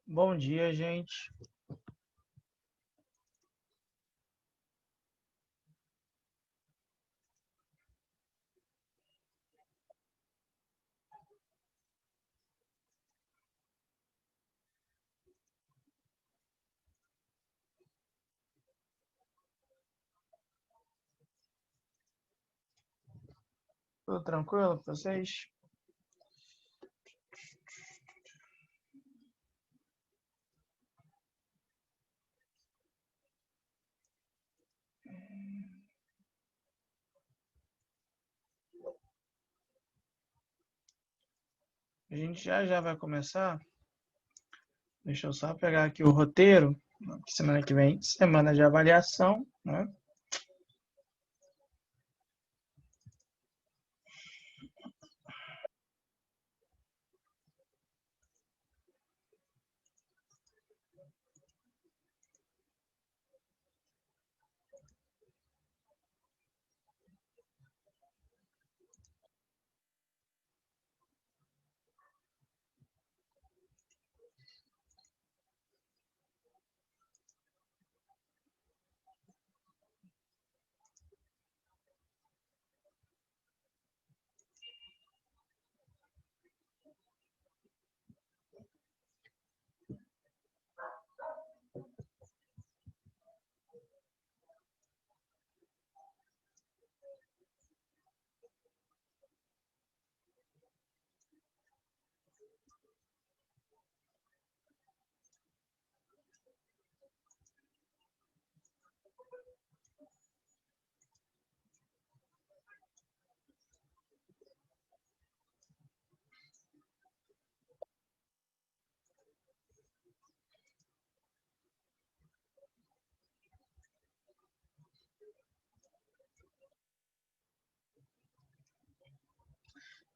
Bom dia, gente. Tudo tranquilo com vocês? A gente já vai começar. Deixa eu só pegar aqui o roteiro. Semana que vem, semana de avaliação, né?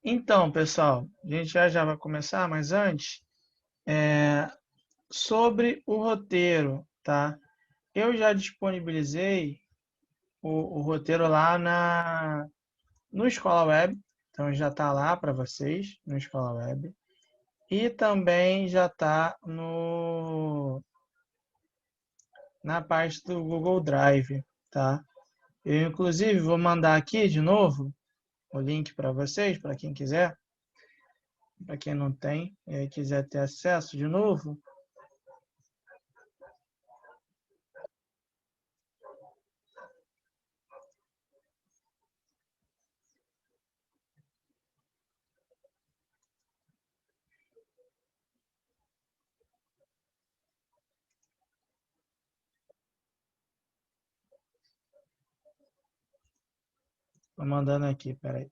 Então, pessoal, a gente já vai começar, mas antes, sobre o roteiro, tá? Eu já disponibilizei o roteiro lá no Escola Web, então já está lá para vocês no Escola Web. E também já está na parte do Google Drive, tá? Eu, inclusive, vou mandar aqui de novo o link para vocês, para quem quiser, para quem não tem e quiser ter acesso de novo. Estou mandando aqui, peraí.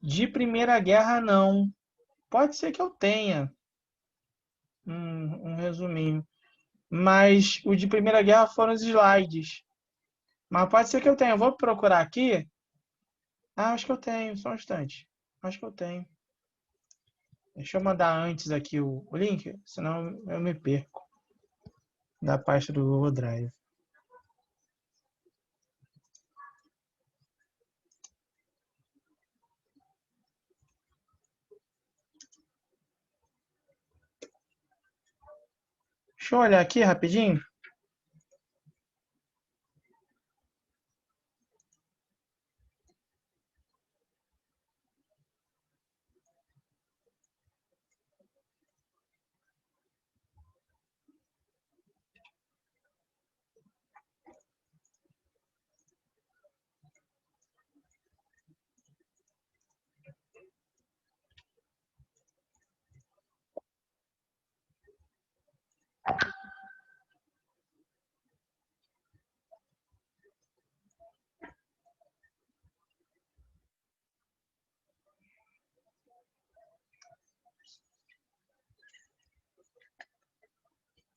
De Primeira Guerra, não. Pode ser que eu tenha um resuminho. Mas o de Primeira Guerra foram os slides. Mas pode ser que eu tenha. Eu vou procurar aqui. Ah, acho que eu tenho, só um instante. Acho que eu tenho. Deixa eu mandar antes aqui o link, senão eu me perco da pasta do Google Drive. Deixa eu olhar aqui rapidinho.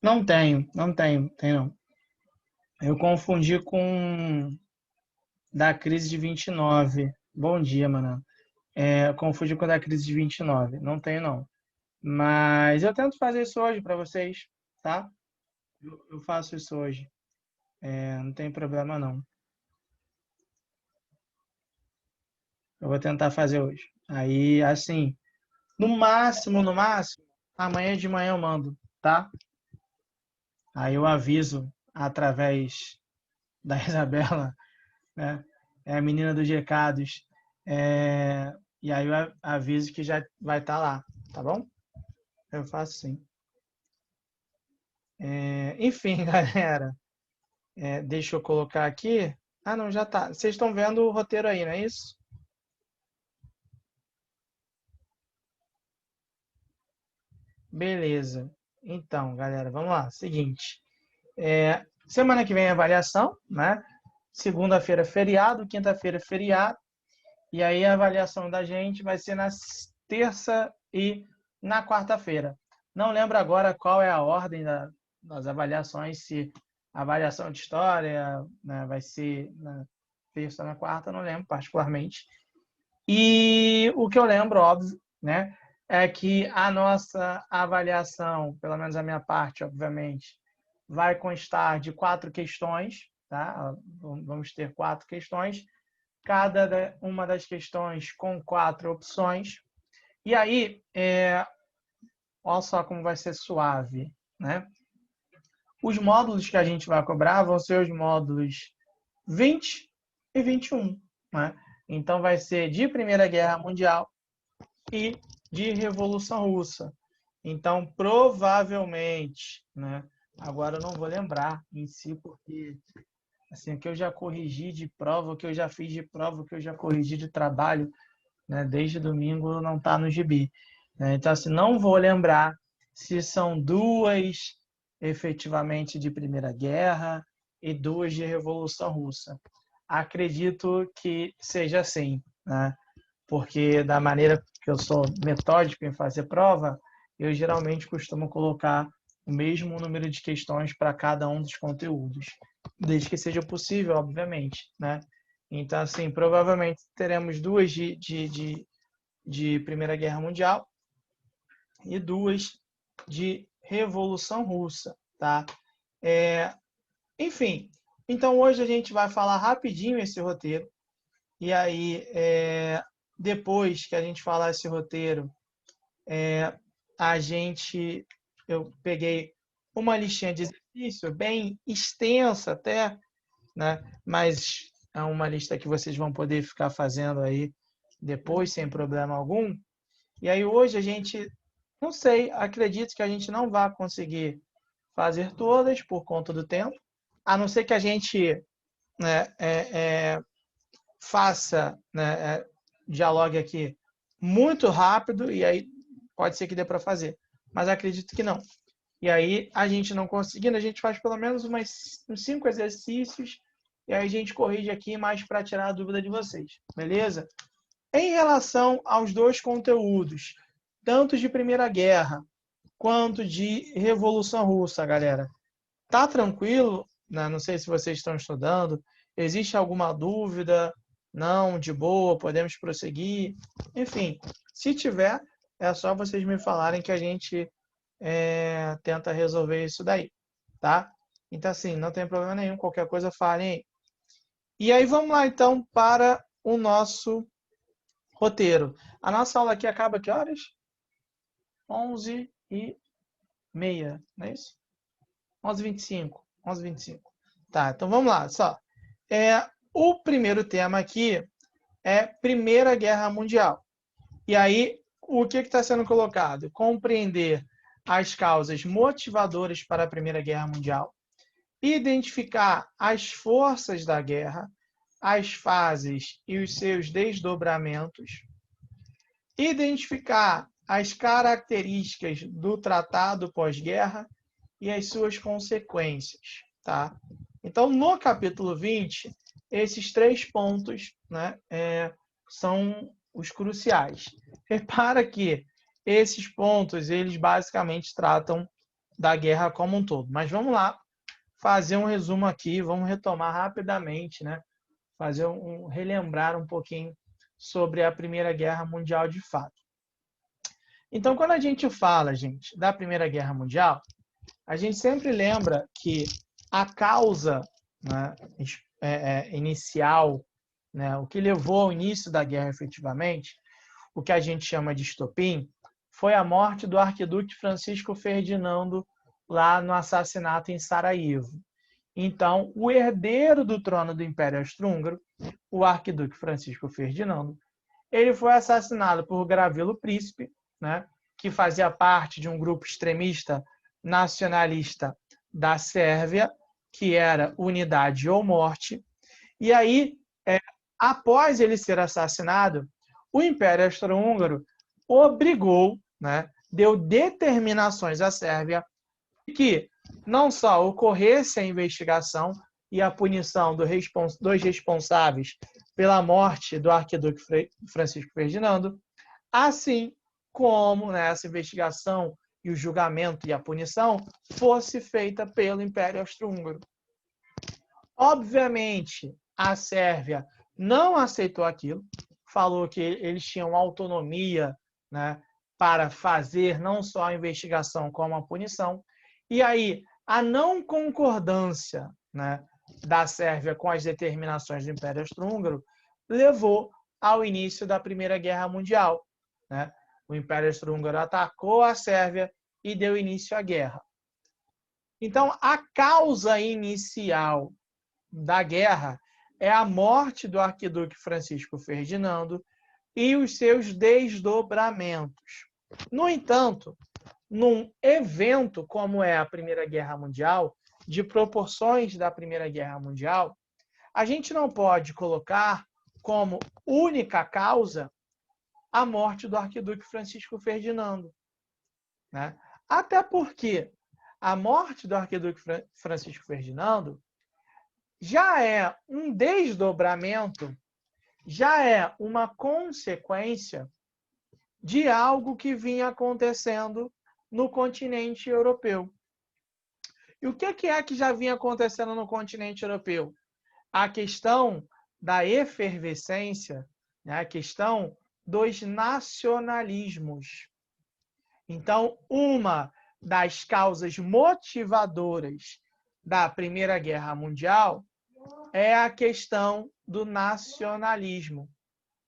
Não tenho, tem não. Eu confundi com da crise de 29. Bom dia, mano. Eu confundi com a da crise de 29. Não tenho, não. Mas eu tento fazer isso hoje para vocês, tá? Eu faço isso hoje. Não tem problema, não. Eu vou tentar fazer hoje. Aí, assim, no máximo, amanhã de manhã eu mando, tá? Aí eu aviso através da Isabela, né? É a menina dos recados. E aí eu aviso que já vai estar lá, tá bom? Eu faço sim. Enfim, galera, deixa eu colocar aqui. Ah, não, já tá. Vocês estão vendo o roteiro aí, não é isso? Beleza. Então, galera, vamos lá. Seguinte. Semana que vem é avaliação, né? Segunda-feira, feriado. Quinta-feira, feriado. E aí a avaliação da gente vai ser na terça e na quarta-feira. Não lembro agora qual é a ordem das avaliações, se a avaliação de história, né, vai ser na terça ou na quarta, não lembro particularmente. E o que eu lembro, óbvio, né, é que a nossa avaliação, pelo menos a minha parte, obviamente, vai constar de 4 questões, tá? Vamos ter 4 questões, cada uma das questões com 4 opções. E aí, olha só como vai ser suave, né? Os módulos que a gente vai cobrar vão ser os módulos 20 e 21, né? Então vai ser de Primeira Guerra Mundial e de Revolução Russa. Então, provavelmente, né? Agora eu não vou lembrar em si, porque assim, o que eu já corrigi de prova, o que eu já fiz de prova, o que eu já corrigi de trabalho, né, desde domingo não está no gibi. Né? Então, assim, não vou lembrar se são 2 efetivamente de Primeira Guerra e 2 de Revolução Russa. Acredito que seja assim, né? Porque da maneira que eu sou metódico em fazer prova, eu geralmente costumo colocar o mesmo número de questões para cada um dos conteúdos, desde que seja possível, obviamente, né? Então, assim, provavelmente teremos 2 de Primeira Guerra Mundial e 2 de Revolução Russa, tá? Enfim, então hoje a gente vai falar rapidinho esse roteiro, e aí, depois que a gente falar esse roteiro, eu peguei uma listinha de exercício bem extensa até, né? Mas é uma lista que vocês vão poder ficar fazendo aí depois, sem problema algum. E aí hoje a gente, não sei, acredito que a gente não vai conseguir fazer todas por conta do tempo, a não ser que a gente, né, faça, né, dialogue aqui muito rápido e aí pode ser que dê para fazer, mas acredito que não. E aí, a gente não conseguindo, a gente faz pelo menos uns 5 exercícios e aí a gente corrige aqui mais para tirar a dúvida de vocês, beleza? Em relação aos 2 conteúdos, tanto de Primeira Guerra quanto de Revolução Russa, galera, tá tranquilo? Não sei se vocês estão estudando. Existe alguma dúvida? Não, de boa, podemos prosseguir. Enfim, se tiver, é só vocês me falarem que a gente tenta resolver isso daí, tá? Então, assim, não tem problema nenhum. Qualquer coisa, falem aí. E aí, vamos lá, então, para o nosso roteiro. A nossa aula aqui acaba que horas? 11h30, não é isso? 11h25. 11h25. Tá, então vamos lá. Só. O primeiro tema aqui é Primeira Guerra Mundial. E aí, o que está sendo colocado? Compreender as causas motivadoras para a Primeira Guerra Mundial, identificar as forças da guerra, as fases e os seus desdobramentos, identificar as características do tratado pós-guerra e as suas consequências, tá? Então, no capítulo 20, esses 3 pontos, né, são os cruciais. Repara que esses pontos, eles basicamente tratam da guerra como um todo. Mas vamos lá fazer um resumo aqui, vamos retomar rapidamente, né? Relembrar um pouquinho sobre a Primeira Guerra Mundial de fato. Então, quando a gente fala, gente, da Primeira Guerra Mundial, a gente sempre lembra que a causa, né, inicial, né, o que levou ao início da guerra efetivamente, o que a gente chama de estopim, foi a morte do arquiduque Francisco Ferdinando lá no assassinato em Sarajevo. Então, o herdeiro do trono do Império Austro-Húngaro, o arquiduque Francisco Ferdinando, ele foi assassinado por Gravilo Príncipe, né, que fazia parte de um grupo extremista nacionalista da Sérvia, que era Unidade ou Morte. E aí, após ele ser assassinado, o Império Austro-Húngaro obrigou, né, deu determinações à Sérvia que não só ocorresse a investigação e a punição dos responsáveis pela morte do arquiduque Francisco Ferdinando, assim como, né, essa investigação e o julgamento e a punição fosse feita pelo Império Austro-Húngaro. Obviamente, a Sérvia não aceitou aquilo, falou que eles tinham autonomia, né, para fazer não só a investigação como a punição. E aí, a não concordância, né, da Sérvia com as determinações do Império Austro-Húngaro levou ao início da Primeira Guerra Mundial, né? O Império Austro-Húngaro atacou a Sérvia e deu início à guerra. Então, a causa inicial da guerra é a morte do arquiduque Francisco Ferdinando e os seus desdobramentos. No entanto, num evento como é a Primeira Guerra Mundial, de proporções da Primeira Guerra Mundial, a gente não pode colocar como única causa a morte do arquiduque Francisco Ferdinando, né? Até porque a morte do arquiduque Francisco Ferdinando já é um desdobramento, já é uma consequência de algo que vinha acontecendo no continente europeu. E o que é que já vinha acontecendo no continente europeu? A questão da efervescência, né? A questão dos nacionalismos. Então, uma das causas motivadoras da Primeira Guerra Mundial é a questão do nacionalismo,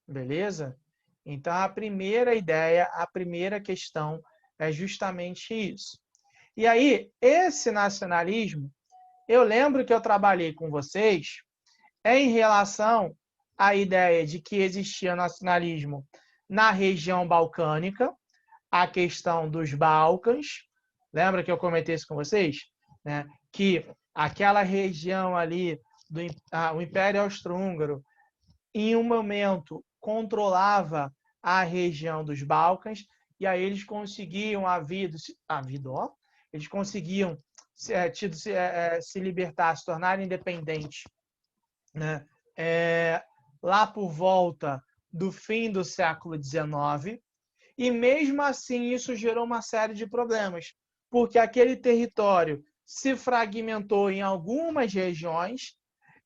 beleza? Então, a primeira ideia, a primeira questão é justamente isso. E aí, esse nacionalismo, eu lembro que eu trabalhei com vocês em relação à ideia de que existia nacionalismo na região balcânica, a questão dos Balcãs. Lembra que eu comentei isso com vocês? Né? Que aquela região ali, o Império Austro-Húngaro, em um momento, controlava a região dos Balcãs, e aí eles conseguiam eles conseguiam se libertar, se tornar independentes, né? Lá por volta do fim do século XIX, e mesmo assim isso gerou uma série de problemas, porque aquele território se fragmentou em algumas regiões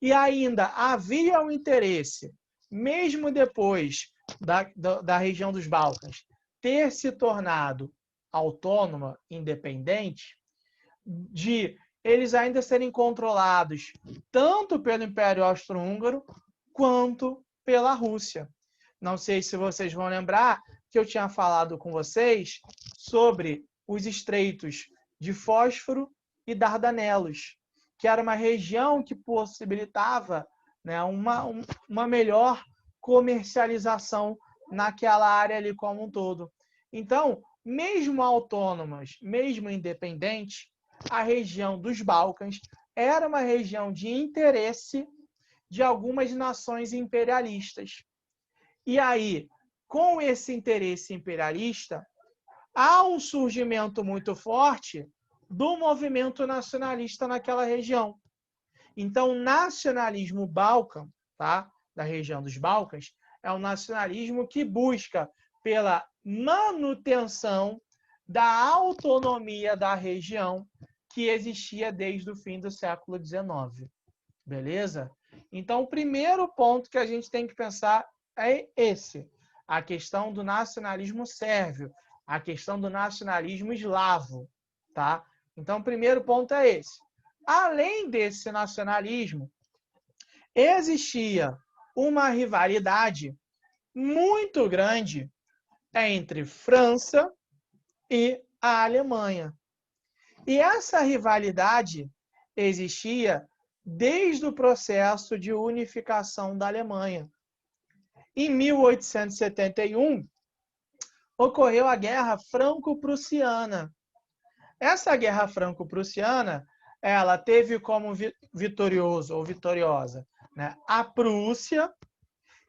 e ainda havia um interesse, mesmo depois da região dos Balcãs ter se tornado autônoma, independente, de eles ainda serem controlados tanto pelo Império Austro-Húngaro quanto pela Rússia. Não sei se vocês vão lembrar que eu tinha falado com vocês sobre os estreitos de Fósforo e Dardanelos, que era uma região que possibilitava, né, uma melhor comercialização naquela área ali como um todo. Então, mesmo autônomas, mesmo independentes, a região dos Balcãs era uma região de interesse de algumas nações imperialistas. E aí, com esse interesse imperialista, há um surgimento muito forte do movimento nacionalista naquela região. Então, o nacionalismo balcã, tá, da região dos Balcãs, é um nacionalismo que busca pela manutenção da autonomia da região que existia desde o fim do século XIX. Beleza? Então, o primeiro ponto que a gente tem que pensar é esse, a questão do nacionalismo sérvio, a questão do nacionalismo eslavo, tá? Então, o primeiro ponto é esse. Além desse nacionalismo, existia uma rivalidade muito grande entre França e a Alemanha. E essa rivalidade existia desde o processo de unificação da Alemanha. Em 1871, ocorreu a Guerra Franco-Prussiana. Essa Guerra Franco-Prussiana, ela teve como vitorioso ou vitoriosa, né, a Prússia,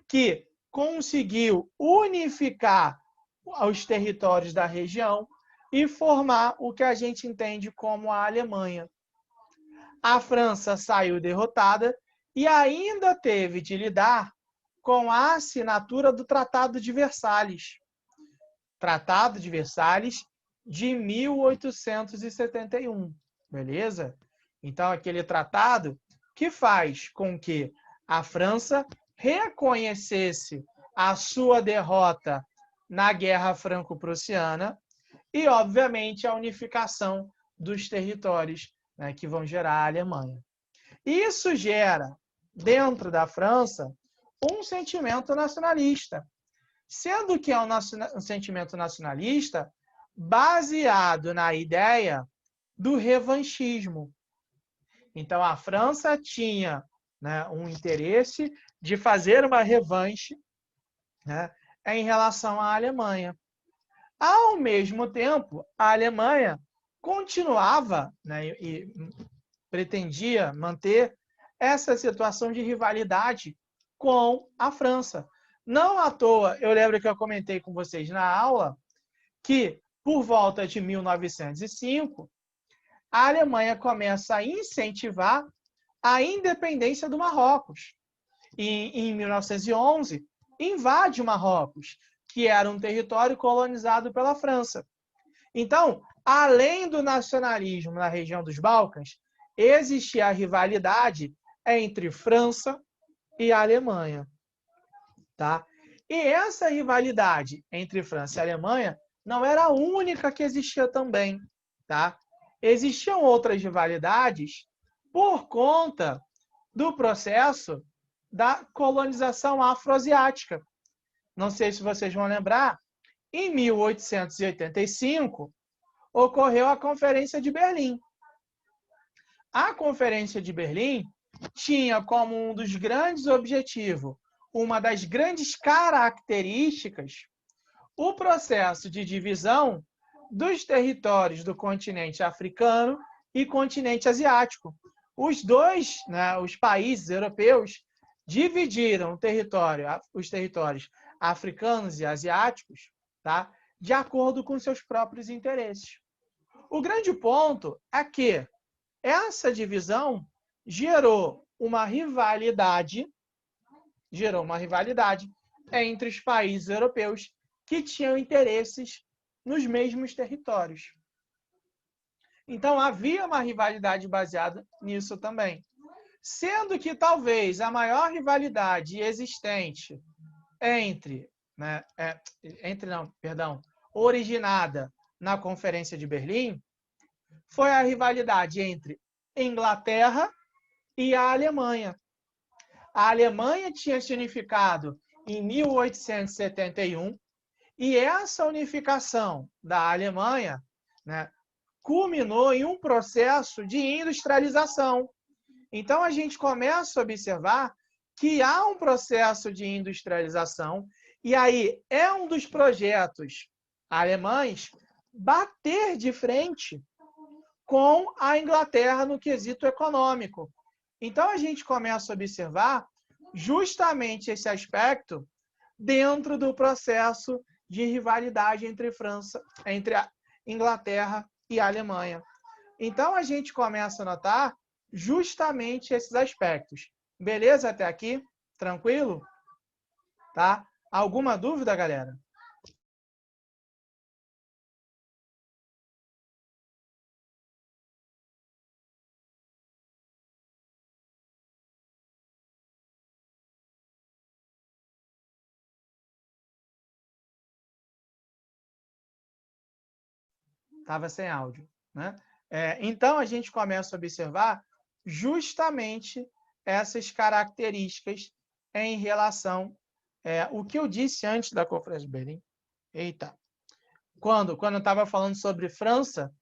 que conseguiu unificar os territórios da região e formar o que a gente entende como a Alemanha. A França saiu derrotada e ainda teve de lidar com a assinatura do Tratado de Versalhes. Tratado de Versalhes de 1871, beleza? Então, aquele tratado que faz com que a França reconhecesse a sua derrota na Guerra Franco-Prussiana e, obviamente, a unificação dos territórios, né, que vão gerar a Alemanha. Isso gera, dentro da França, um sentimento nacionalista, sendo que é um sentimento nacionalista baseado na ideia do revanchismo. Então, a França tinha, né, um interesse de fazer uma revanche, né, em relação à Alemanha. Ao mesmo tempo, a Alemanha continuava, né, e pretendia manter essa situação de rivalidade com a França. Não à toa, eu lembro que eu comentei com vocês na aula que, por volta de 1905, a Alemanha começa a incentivar a independência do Marrocos. E, em 1911, invade o Marrocos, que era um território colonizado pela França. Então, além do nacionalismo na região dos Balcãs, existia a rivalidade entre França e Alemanha. Tá? E essa rivalidade entre França e Alemanha não era a única que existia também. Tá? Existiam outras rivalidades por conta do processo da colonização afroasiática. Não sei se vocês vão lembrar, em 1885, ocorreu a Conferência de Berlim. A Conferência de Berlim tinha como um dos grandes objetivos, uma das grandes características, o processo de divisão dos territórios do continente africano e continente asiático. Os dois, né, os países europeus, dividiram os territórios africanos e asiáticos, tá, de acordo com seus próprios interesses. O grande ponto é que essa divisão gerou uma rivalidade entre os países europeus que tinham interesses nos mesmos territórios. Então, havia uma rivalidade baseada nisso também. Sendo que talvez a maior rivalidade existente originada na Conferência de Berlim, foi a rivalidade entre Inglaterra e a Alemanha. A Alemanha tinha se unificado em 1871 e essa unificação da Alemanha, né, culminou em um processo de industrialização. Então, a gente começa a observar que há um processo de industrialização e aí é um dos projetos alemães bater de frente com a Inglaterra no quesito econômico. Então, a gente começa a observar justamente esse aspecto dentro do processo de rivalidade entre a Inglaterra e a Alemanha. Então, a gente começa a notar justamente esses aspectos. Beleza até aqui? Tranquilo? Tá? Alguma dúvida, galera? Estava sem áudio, né? Então, a gente começa a observar justamente essas características em relação o que eu disse antes da Conferência de Berlim, Eita. Quando eu estava falando sobre França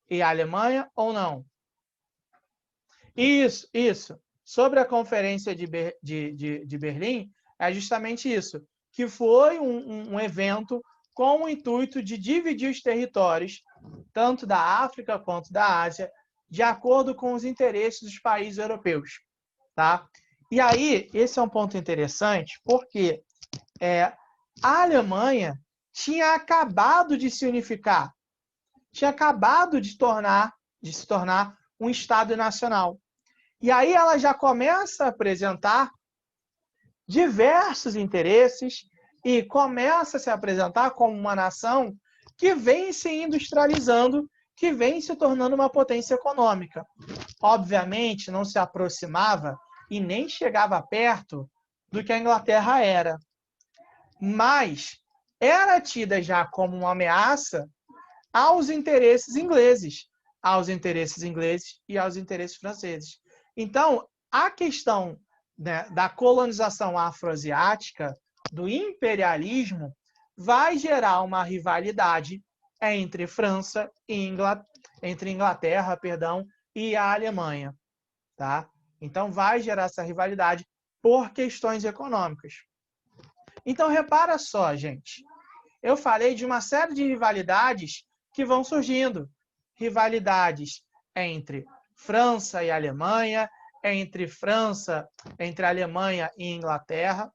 e Alemanha ou não? Isso. Sobre a Conferência de Berlim, é justamente isso, que foi um evento com o intuito de dividir os territórios, tanto da África quanto da Ásia, de acordo com os interesses dos países europeus. Tá? E aí, esse é um ponto interessante, porque a Alemanha tinha acabado de se unificar, tinha acabado de se tornar um Estado nacional. E aí ela já começa a apresentar diversos interesses e começa a se apresentar como uma nação que vem se industrializando, que vem se tornando uma potência econômica. Obviamente, não se aproximava e nem chegava perto do que a Inglaterra era, mas era tida já como uma ameaça aos interesses ingleses e aos interesses franceses. Então, a questão, né, da colonização afroasiática, do imperialismo, vai gerar uma rivalidade entre França e Inglaterra, e a Alemanha, tá? Então vai gerar essa rivalidade por questões econômicas. Então repara só, gente. Eu falei de uma série de rivalidades que vão surgindo. Rivalidades entre França e Alemanha, entre Alemanha e Inglaterra,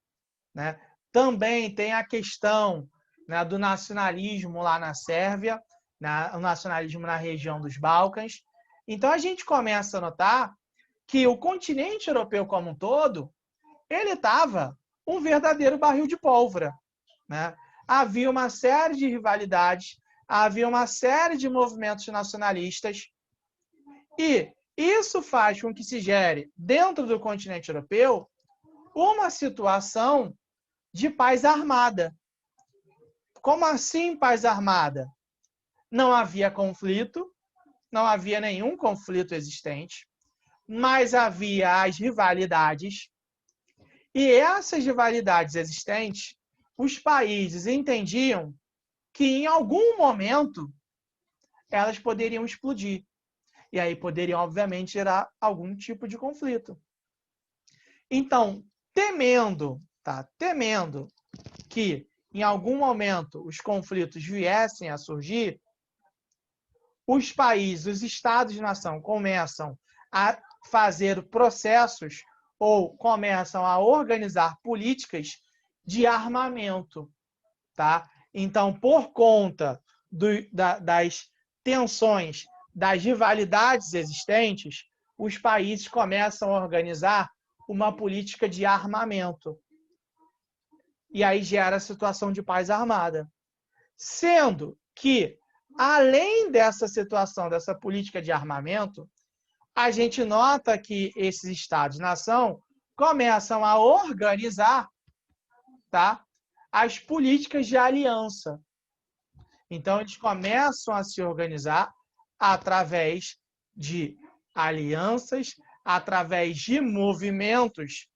né? Também tem a questão, né, do nacionalismo lá na Sérvia, né, o nacionalismo na região dos Balcãs. Então a gente começa a notar que o continente europeu como um todo, ele estava um verdadeiro barril de pólvora, né? Havia uma série de rivalidades, havia uma série de movimentos nacionalistas, e isso faz com que se gere, dentro do continente europeu, uma situação de paz armada. Como assim paz armada? Não havia conflito, não havia nenhum conflito existente, mas havia as rivalidades, e essas rivalidades existentes, os países entendiam que em algum momento elas poderiam explodir. E aí poderiam, obviamente, gerar algum tipo de conflito. Então, temendo que em algum momento os conflitos viessem a surgir, os países, os estados-nação começam a fazer processos ou começam a organizar políticas de armamento, tá? Então, por conta das tensões, das rivalidades existentes, os países começam a organizar uma política de armamento. E aí gera a situação de paz armada. Sendo que, além dessa situação, dessa política de armamento, a gente nota que esses estados-nação começam a organizar, tá, as políticas de aliança. Então, eles começam a se organizar através de alianças, através de movimentos,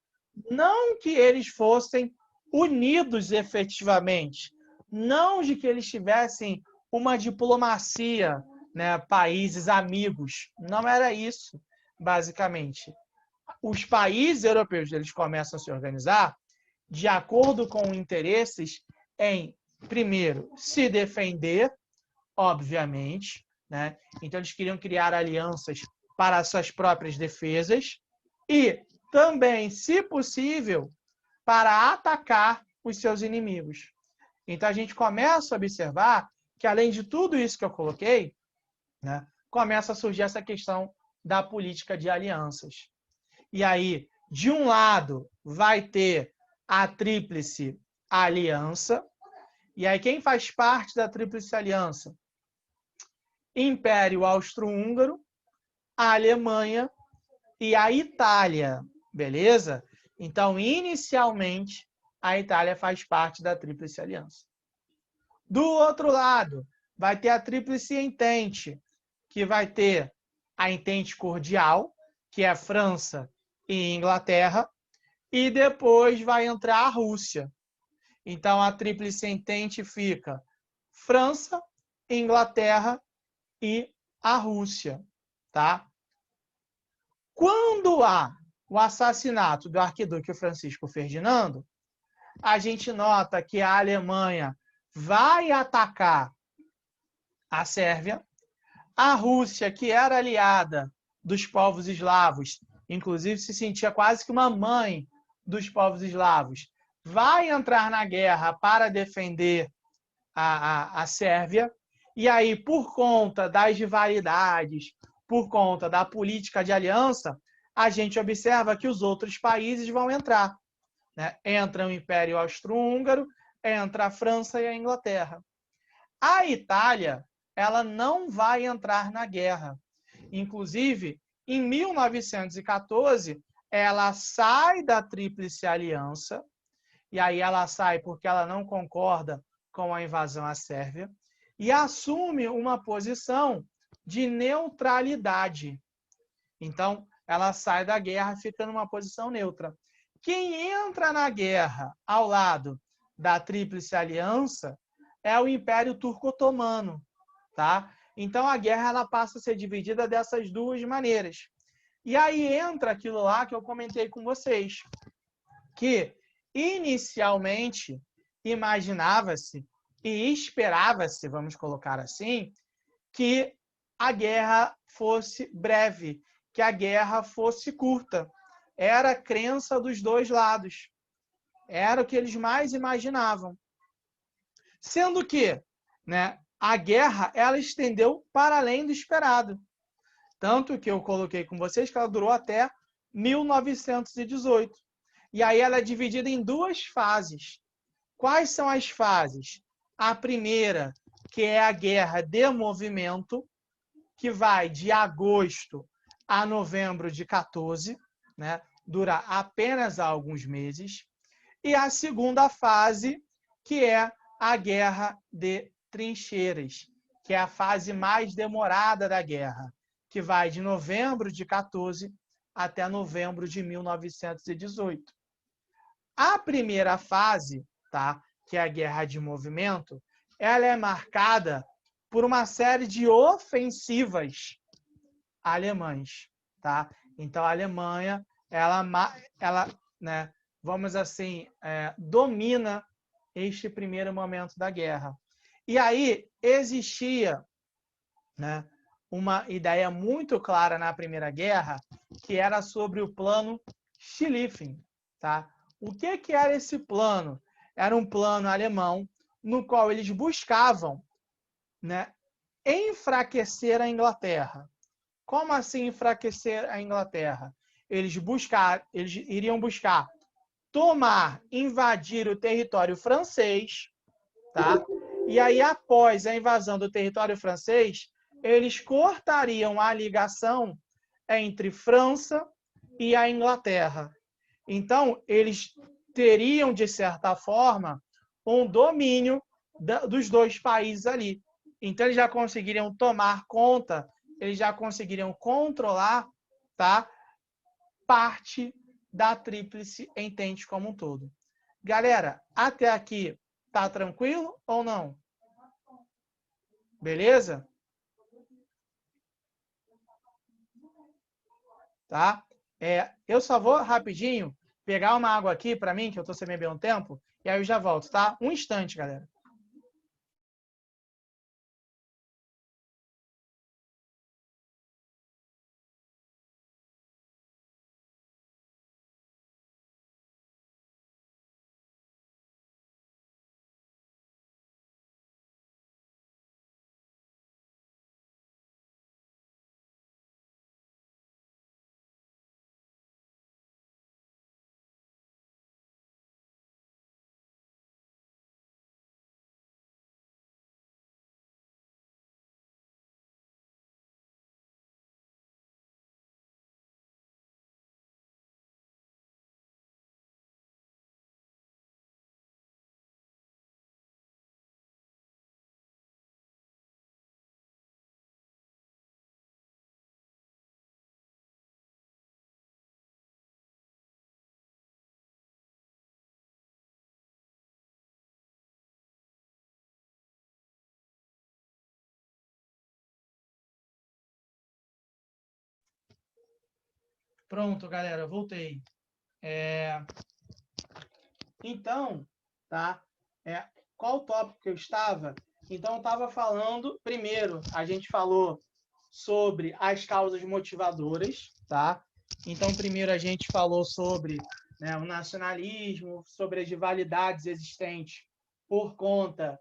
não que eles fossem unidos efetivamente, não de que eles tivessem uma diplomacia, né, países amigos. Não era isso, basicamente. Os países europeus, eles começam a se organizar de acordo com interesses em, primeiro, se defender, obviamente, né? Então eles queriam criar alianças para as suas próprias defesas e também, se possível, para atacar os seus inimigos. Então a gente começa a observar que, além de tudo isso que eu coloquei, né, começa a surgir essa questão da política de alianças. E aí, de um lado, vai ter a Tríplice Aliança. E aí, quem faz parte da Tríplice Aliança? Império Austro-Húngaro, a Alemanha e a Itália, beleza? Então, inicialmente, a Itália faz parte da Tríplice Aliança. Do outro lado, vai ter a Tríplice Entente, que vai ter a Entente Cordial, que é a França e Inglaterra, e depois vai entrar a Rússia. Então, a tríplice entente fica França, Inglaterra e a Rússia, tá? Quando há o assassinato do arquiduque Francisco Ferdinando, a gente nota que a Alemanha vai atacar a Sérvia, a Rússia, que era aliada dos povos eslavos, inclusive se sentia quase que uma mãe dos povos eslavos, vai entrar na guerra para defender a Sérvia, e aí, por conta das rivalidades, por conta da política de aliança, a gente observa que os outros países vão entrar. Né? Entra o Império Austro-Húngaro, entra a França e a Inglaterra. A Itália, ela não vai entrar na guerra. Inclusive, em 1914, ela sai da Tríplice Aliança, e aí ela sai porque ela não concorda com a invasão à Sérvia, e assume uma posição de neutralidade. Então, ela sai da guerra, fica numa posição neutra. Quem entra na guerra ao lado da Tríplice Aliança é o Império Turco-Otomano, tá? Então, a guerra ela passa a ser dividida dessas duas maneiras. E aí entra aquilo lá que eu comentei com vocês, que inicialmente imaginava-se e esperava-se, vamos colocar assim, que a guerra fosse breve, que a guerra fosse curta. Era a crença dos dois lados. Era o que eles mais imaginavam. Sendo que, né, a guerra ela estendeu para além do esperado. Tanto que eu coloquei com vocês que ela durou até 1918. E aí ela é dividida em duas fases. Quais são as fases? A primeira, que é a guerra de movimento, que vai de agosto a novembro de 14, né? Dura apenas alguns meses. E a segunda fase, que é a guerra de trincheiras, que é a fase mais demorada da guerra, que vai de novembro de 14 até novembro de 1918. A primeira fase, tá, que é a guerra de movimento, ela é marcada por uma série de ofensivas alemãs, tá? Então a Alemanha, ela, né, vamos assim, domina este primeiro momento da guerra. E aí existia, né, uma ideia muito clara na Primeira Guerra, que era sobre o plano Schlieffen, tá? O que era esse plano? Era um plano alemão no qual eles buscavam, né, enfraquecer a Inglaterra. Como assim enfraquecer a Inglaterra? Eles iriam buscar tomar, invadir o território francês, tá? E aí, após a invasão do território francês, eles cortariam a ligação entre França e a Inglaterra. Então, eles teriam, de certa forma, um domínio dos dois países ali. Então, eles já conseguiriam tomar conta, eles já conseguiriam controlar, tá, parte da Tríplice Entente como um todo. Galera, até aqui tá tranquilo ou não? Beleza? Tá? Eu só vou rapidinho pegar uma água aqui para mim, que eu tô sem beber um tempo, e aí eu já volto, tá? Um instante, galera. Pronto, galera, voltei. Então, tá? Qual tópico que eu estava? Então, eu estava falando, primeiro, a gente falou sobre as causas motivadoras, tá? Então, primeiro a gente falou sobre, né, o nacionalismo, sobre as rivalidades existentes por conta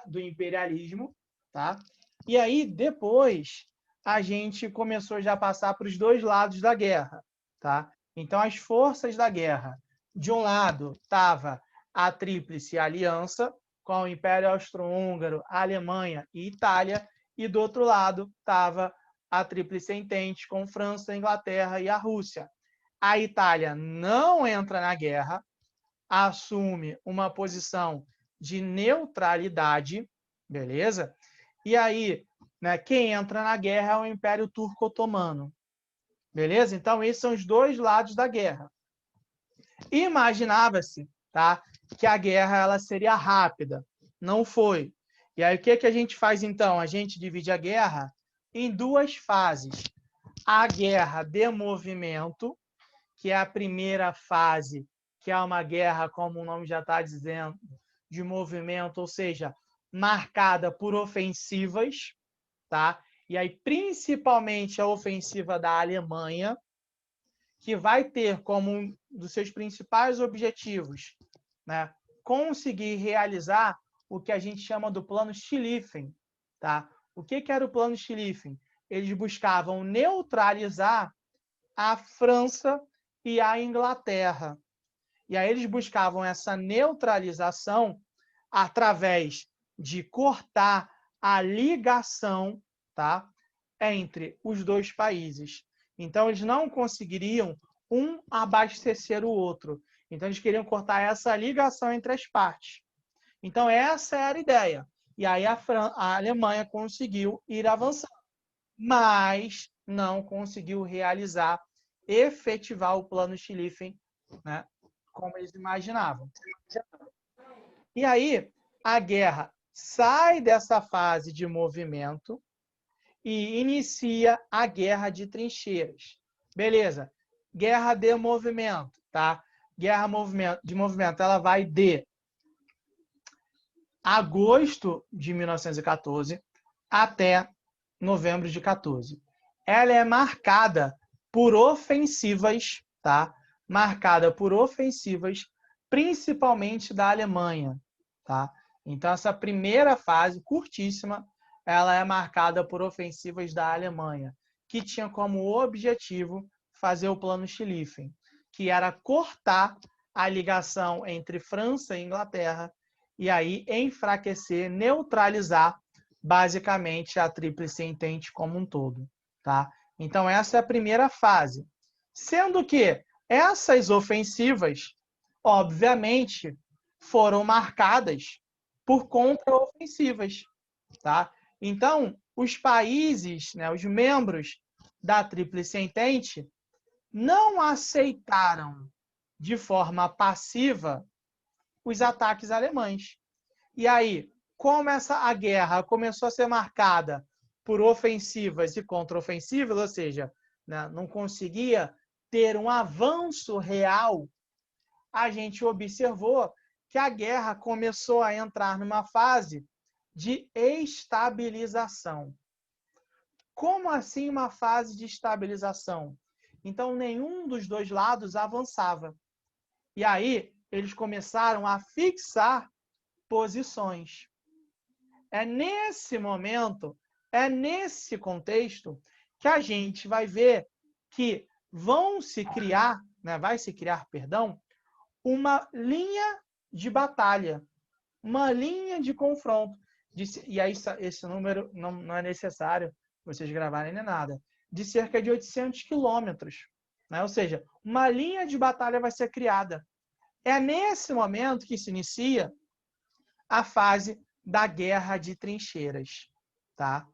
do imperialismo, tá? E aí, depois, a gente começou já a passar para os dois lados da guerra, tá? Então, as forças da guerra. De um lado, estava a Tríplice Aliança, com o Império Austro-Húngaro, a Alemanha e Itália, e do outro lado estava a Tríplice Entente, com França, Inglaterra e a Rússia. A Itália não entra na guerra, assume uma posição de neutralidade, beleza? E aí, né, quem entra na guerra é o Império Turco-Otomano, beleza? Então, esses são os dois lados da guerra. Imaginava-se, tá, que a guerra ela seria rápida. Não foi. E aí, o que a gente faz, então? A gente divide a guerra em duas fases. A guerra de movimento, que é a primeira fase, que é uma guerra, como o nome já está dizendo, de movimento, ou seja, marcada por ofensivas, tá? E aí, principalmente a ofensiva da Alemanha, que vai ter como um dos seus principais objetivos, né, conseguir realizar o que a gente chama do plano Schlieffen. Tá? O que era o plano Schlieffen? Eles buscavam neutralizar a França e a Inglaterra. E aí eles buscavam essa neutralização através de cortar a ligação, tá, entre os dois países. Então, eles não conseguiriam um abastecer o outro. Então, eles queriam cortar essa ligação entre as partes. Então, essa era a ideia. E aí a Alemanha conseguiu ir avançando, mas não conseguiu realizar, efetivar o plano Schlieffen, né, como eles imaginavam. E aí, a guerra sai dessa fase de movimento e inicia a guerra de trincheiras. Beleza. Guerra de movimento, tá? Guerra de movimento, ela vai de agosto de 1914 até novembro de 14. Ela é marcada por ofensivas, tá? Marcada por ofensivas, principalmente da Alemanha, tá? Então, essa primeira fase, curtíssima, ela é marcada por ofensivas da Alemanha, que tinha como objetivo fazer o plano Schlieffen, que era cortar a ligação entre França e Inglaterra e aí enfraquecer, neutralizar basicamente a Tríplice Entente como um todo, tá? Então essa é a primeira fase. Sendo que essas ofensivas, obviamente, foram marcadas por contraofensivas, tá? Então, os países, né, os membros da Tríplice Entente não aceitaram de forma passiva os ataques alemães. E aí, como a guerra começou a ser marcada por ofensivas e contraofensivas, ou seja, né, não conseguia ter um avanço real, a gente observou que a guerra começou a entrar numa fase de estabilização. Como assim uma fase de estabilização? Então, nenhum dos dois lados avançava. E aí, eles começaram a fixar posições. É nesse momento, é nesse contexto que a gente vai ver que vai se criar, uma linha de batalha, uma linha de confronto. E aí esse número não é necessário vocês gravarem nem nada. De cerca de 800 quilômetros. Né? Ou seja, uma linha de batalha vai ser criada. É nesse momento que se inicia a fase da guerra de trincheiras, tá?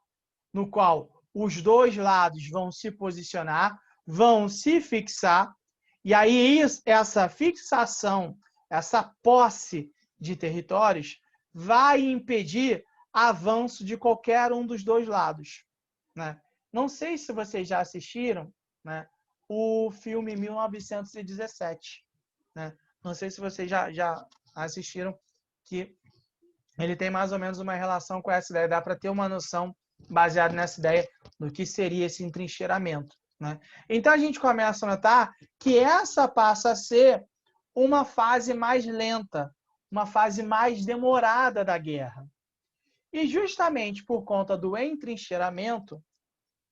No qual os dois lados vão se posicionar, vão se fixar, e aí essa fixação, essa posse de territórios vai impedir avanço de qualquer um dos dois lados, né? Não sei se vocês já assistiram, né, o filme 1917. Né? Não sei se vocês já assistiram, que ele tem mais ou menos uma relação com essa ideia. Dá para ter uma noção baseada nessa ideia do que seria esse entrincheiramento. Né? Então, a gente começa a notar que essa passa a ser uma fase mais lenta, uma fase mais demorada da guerra. E justamente por conta do entrincheiramento,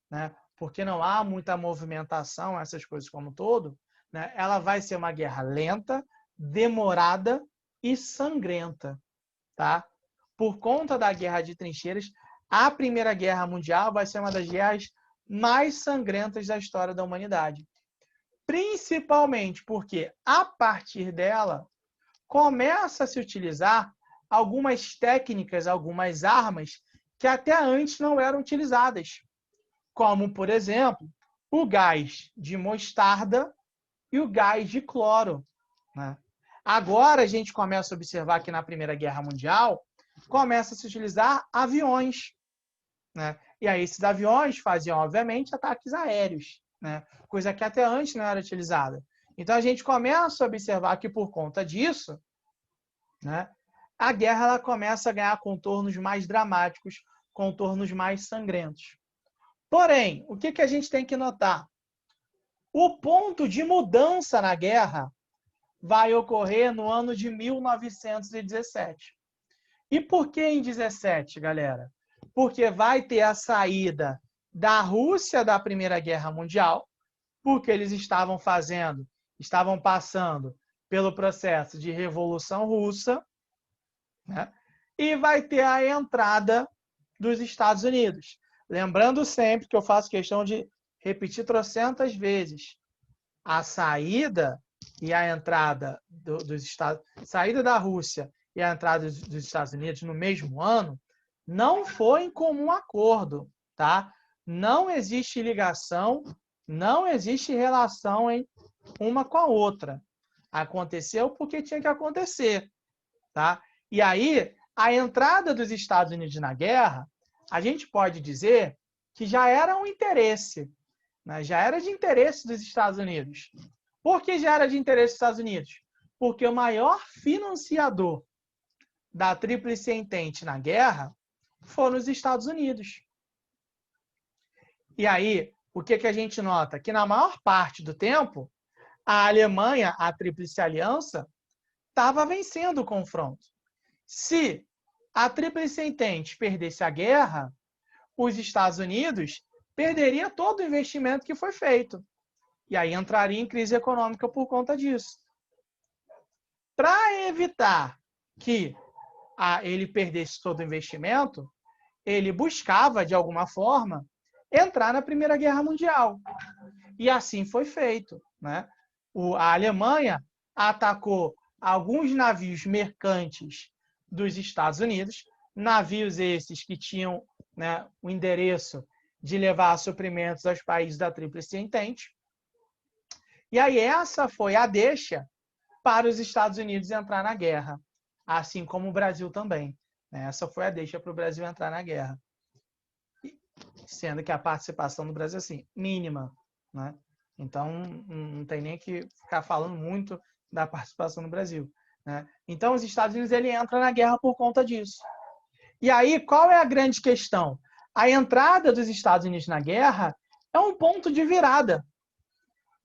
né, porque não há muita movimentação, essas coisas como um todo, né, ela vai ser uma guerra lenta, demorada e sangrenta. Tá? Por conta da guerra de trincheiras, a Primeira Guerra Mundial vai ser uma das guerras mais sangrentas da história da humanidade. Principalmente porque, a partir dela, começa a se utilizar algumas técnicas, algumas armas que até antes não eram utilizadas, como, por exemplo, o gás de mostarda e o gás de cloro. Né? Agora a gente começa a observar que na Primeira Guerra Mundial começa a se utilizar aviões. Né? E aí esses aviões faziam, obviamente, ataques aéreos, né? Coisa que até antes não era utilizada. Então a gente começa a observar que por conta disso, né, a guerra ela começa a ganhar contornos mais dramáticos, contornos mais sangrentos. Porém, o que a gente tem que notar? O ponto de mudança na guerra vai ocorrer no ano de 1917. E por que em 17, galera? Porque vai ter a saída da Rússia da Primeira Guerra Mundial, porque eles estavam passando pelo processo de Revolução Russa, né? E vai ter a entrada dos Estados Unidos. Lembrando sempre que eu faço questão de repetir trocentas vezes, a saída e a entrada dos Estados, saída da Rússia e a entrada dos Estados Unidos no mesmo ano não foi em comum acordo, tá? Não existe ligação, não existe relação em uma com a outra. Aconteceu porque tinha que acontecer, tá? E aí, a entrada dos Estados Unidos na guerra, a gente pode dizer que já era um interesse, né? Já era de interesse dos Estados Unidos. Por que já era de interesse dos Estados Unidos? Porque o maior financiador da Tríplice Entente na guerra foram os Estados Unidos. E aí, o que a gente nota? Que na maior parte do tempo, a Alemanha, a Tríplice Aliança, estava vencendo o confronto. Se a Tríplice Entente perdesse a guerra, os Estados Unidos perderia todo o investimento que foi feito. E aí entraria em crise econômica por conta disso. Para evitar que ele perdesse todo o investimento, ele buscava, de alguma forma, entrar na Primeira Guerra Mundial. E assim foi feito. Né? A Alemanha atacou alguns navios mercantes dos Estados Unidos, navios esses que tinham, né, o endereço de levar suprimentos aos países da Tríplice Entente. E aí essa foi a deixa para os Estados Unidos entrar na guerra, assim como o Brasil também. Essa foi a deixa para o Brasil entrar na guerra. Sendo que a participação do Brasil, assim, mínima. Né? Então, não tem nem que ficar falando muito da participação do Brasil. Né? Então, os Estados Unidos ele entra na guerra por conta disso. E aí, qual é a grande questão? A entrada dos Estados Unidos na guerra é um ponto de virada.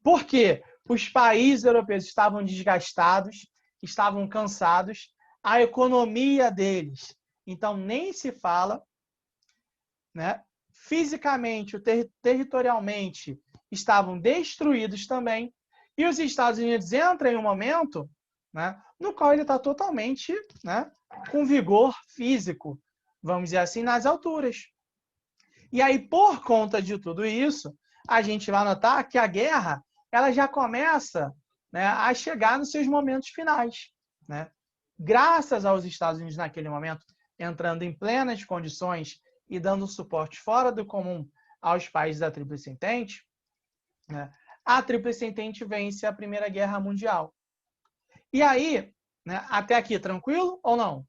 Por quê? Os países europeus estavam desgastados, estavam cansados, a economia deles, então nem se fala, né? Fisicamente, territorialmente, estavam destruídos também, e os Estados Unidos entram em um momento, né, no qual ele está totalmente, né, com vigor físico, vamos dizer assim, nas alturas. E aí, por conta de tudo isso, a gente vai notar que a guerra ela já começa, né, a chegar nos seus momentos finais. Né? Graças aos Estados Unidos naquele momento, entrando em plenas condições e dando suporte fora do comum aos países da Tríplice Entente, né, a Tríplice Entente vence a Primeira Guerra Mundial. E aí, né, até aqui, tranquilo ou não?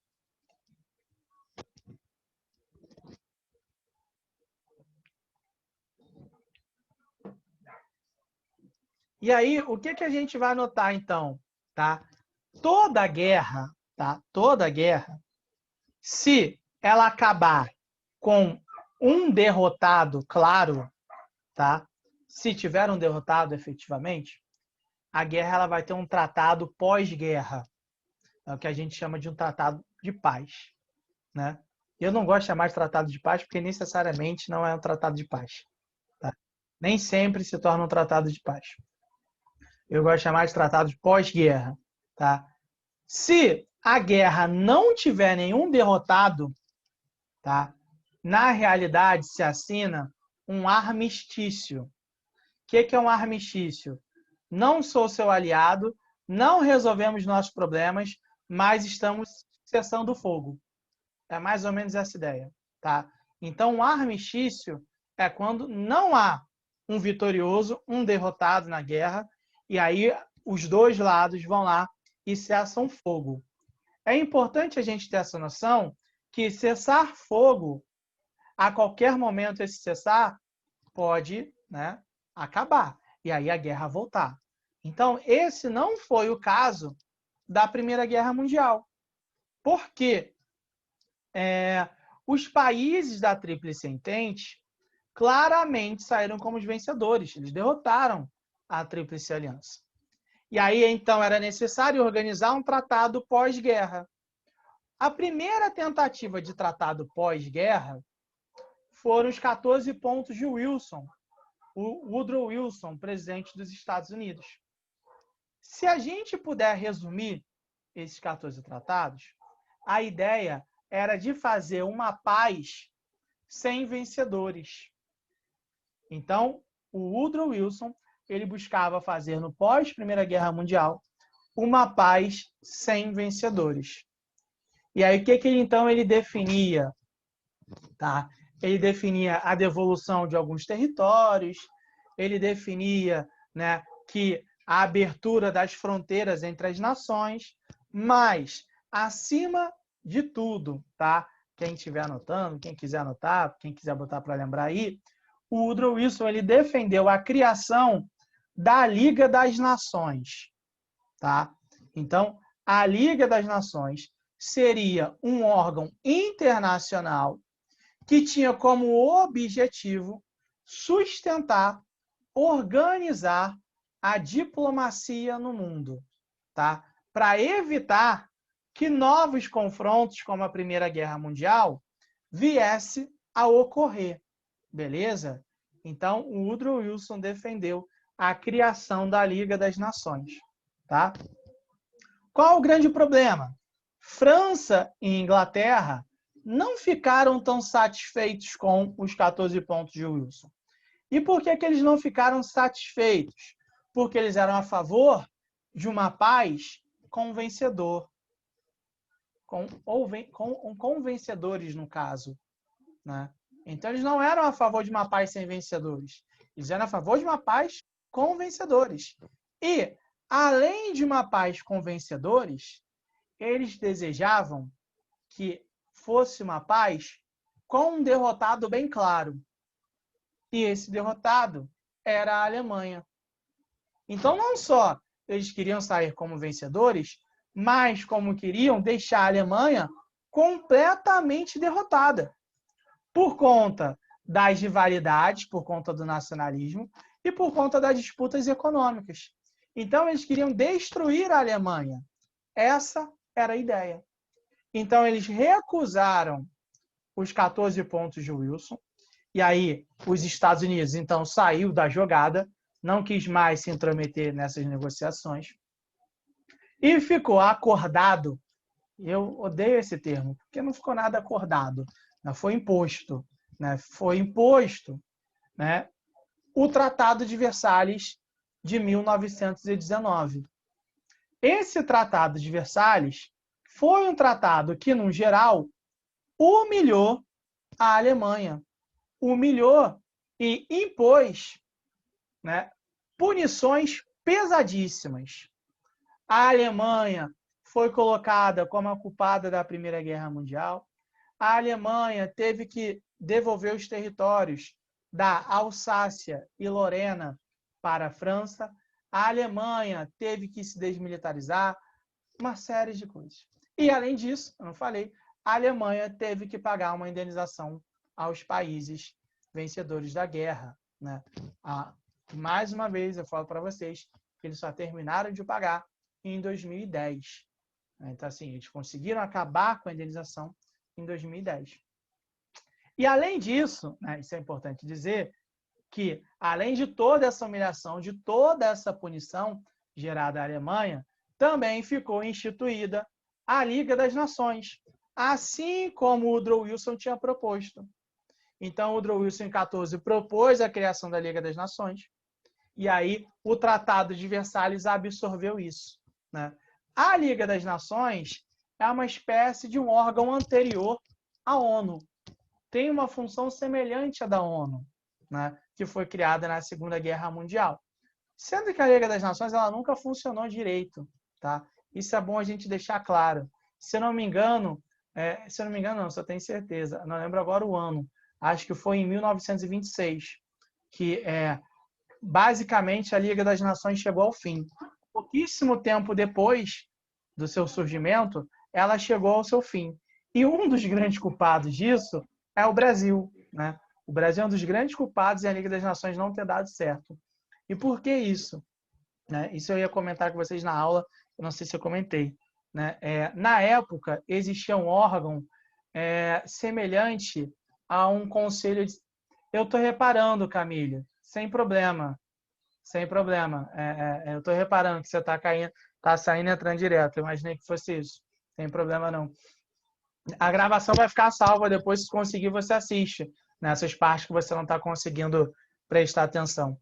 E aí, o que, que a gente vai notar, então? Tá? Toda guerra, tá? Toda guerra, se ela acabar com um derrotado claro, tá? Se tiver um derrotado efetivamente, a guerra ela vai ter um tratado pós-guerra. É o que a gente chama de um tratado de paz, né? Eu não gosto de chamar de tratado de paz porque necessariamente não é um tratado de paz. Tá? Nem sempre se torna um tratado de paz. Eu gosto de chamar de tratado de pós-guerra. Tá? Se a guerra não tiver nenhum derrotado, tá? Na realidade se assina um armistício. O que é um armistício? Não sou seu aliado, não resolvemos nossos problemas, mas estamos cessando o fogo. É mais ou menos essa ideia. Tá? Então, um armistício é quando não há um vitorioso, um derrotado na guerra, e aí os dois lados vão lá e cessam fogo. É importante a gente ter essa noção que cessar fogo, a qualquer momento esse cessar pode, né, acabar. E aí a guerra voltar. Então, esse não foi o caso da Primeira Guerra Mundial. Por quê? Os países da Tríplice Entente claramente saíram como os vencedores. Eles derrotaram a Tríplice Aliança. E aí, então, era necessário organizar um tratado pós-guerra. A primeira tentativa de tratado pós-guerra foram os 14 pontos de Wilson, o Woodrow Wilson, presidente dos Estados Unidos. Se a gente puder resumir esses 14 tratados, a ideia era de fazer uma paz sem vencedores. Então, o Woodrow Wilson ele buscava fazer no pós-Primeira Guerra Mundial uma paz sem vencedores. E aí o que então ele definia? Tá? Ele definia a devolução de alguns territórios, ele definia, né, que a abertura das fronteiras entre as nações, mas, acima de tudo, tá? Quem estiver anotando, quem quiser anotar, quem quiser botar para lembrar aí, o Woodrow Wilson ele defendeu a criação da Liga das Nações. Tá? Então, a Liga das Nações seria um órgão internacional que tinha como objetivo sustentar, organizar a diplomacia no mundo, tá? Para evitar que novos confrontos, como a Primeira Guerra Mundial, viesse a ocorrer, beleza? Então, o Woodrow Wilson defendeu a criação da Liga das Nações, tá? Qual o grande problema? França e Inglaterra não ficaram tão satisfeitos com os 14 pontos de Wilson. E por que eles não ficaram satisfeitos? Porque eles eram a favor de uma paz com vencedor. Com vencedores, no caso. Né? Então, eles não eram a favor de uma paz sem vencedores. Eles eram a favor de uma paz com vencedores. E, além de uma paz com vencedores, eles desejavam que fosse uma paz com um derrotado bem claro. E esse derrotado era a Alemanha. Então, não só eles queriam sair como vencedores, mas como queriam deixar a Alemanha completamente derrotada. Por conta das rivalidades, por conta do nacionalismo e por conta das disputas econômicas. Então, eles queriam destruir a Alemanha. Essa era a ideia. Então, eles recusaram os 14 pontos de Wilson. E aí, os Estados Unidos, então, saiu da jogada, não quis mais se intrometer nessas negociações. E ficou acordado, eu odeio esse termo, porque não ficou nada acordado, foi imposto. Foi imposto, né, o Tratado de Versalhes de 1919. Esse Tratado de Versalhes foi um tratado que, no geral, humilhou a Alemanha. Humilhou e impôs, né, punições pesadíssimas. A Alemanha foi colocada como a culpada da Primeira Guerra Mundial. A Alemanha teve que devolver os territórios da Alsácia e Lorena para a França. a Alemanha teve que se desmilitarizar, uma série de coisas. E, além disso, eu não falei, a Alemanha teve que pagar uma indenização aos países vencedores da guerra, né? Mais uma vez, eu falo para vocês que eles só terminaram de pagar em 2010. Então, assim, eles conseguiram acabar com a indenização em 2010. E, além disso, né, isso é importante dizer, que, além de toda essa humilhação, de toda essa punição gerada à Alemanha, também ficou instituída a Liga das Nações, assim como o Woodrow Wilson tinha proposto. Então, o Woodrow Wilson, em 14, propôs a criação da Liga das Nações, e aí o Tratado de Versalhes absorveu isso, né? A Liga das Nações é uma espécie de um órgão anterior à ONU. Tem uma função semelhante à da ONU, né? Que foi criada na Segunda Guerra Mundial. Sendo que a Liga das Nações ela nunca funcionou direito, tá? Isso é bom a gente deixar claro. Se eu não me engano, não, só tenho certeza, não lembro agora o ano, acho que foi em 1926, que basicamente a Liga das Nações chegou ao fim. Pouquíssimo tempo depois do seu surgimento, ela chegou ao seu fim. E um dos grandes culpados disso é o Brasil, né? O Brasil é um dos grandes culpados em a Liga das Nações não ter dado certo. E por que isso? Isso eu ia comentar com vocês na aula, eu não sei se eu comentei. Né? Na época, existia um órgão semelhante a um conselho de... Eu estou reparando, Camille, sem problema. Sem problema. Eu estou reparando que você está saindo e entrando direto. Eu imaginei que fosse isso. Sem problema, não. A gravação vai ficar salva depois, se conseguir, você assiste nessas partes que você não está conseguindo prestar atenção.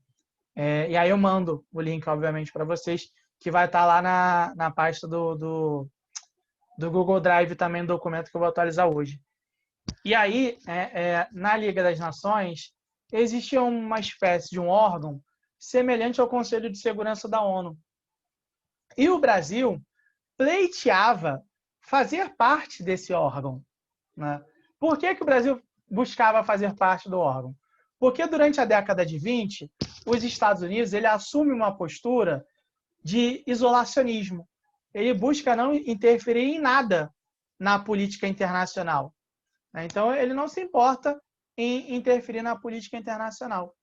E aí eu mando o link, obviamente, para vocês, que vai estar lá na pasta do Google Drive também, do documento que eu vou atualizar hoje. E aí, na Liga das Nações, existia uma espécie de um órgão semelhante ao Conselho de Segurança da ONU. E o Brasil pleiteava fazer parte desse órgão. Né? Por que o Brasil buscava fazer parte do órgão? Porque durante a década de 20, os Estados Unidos ele assume uma postura de isolacionismo. Ele busca não interferir em nada na política internacional. Então, ele não se importa em interferir na política internacional.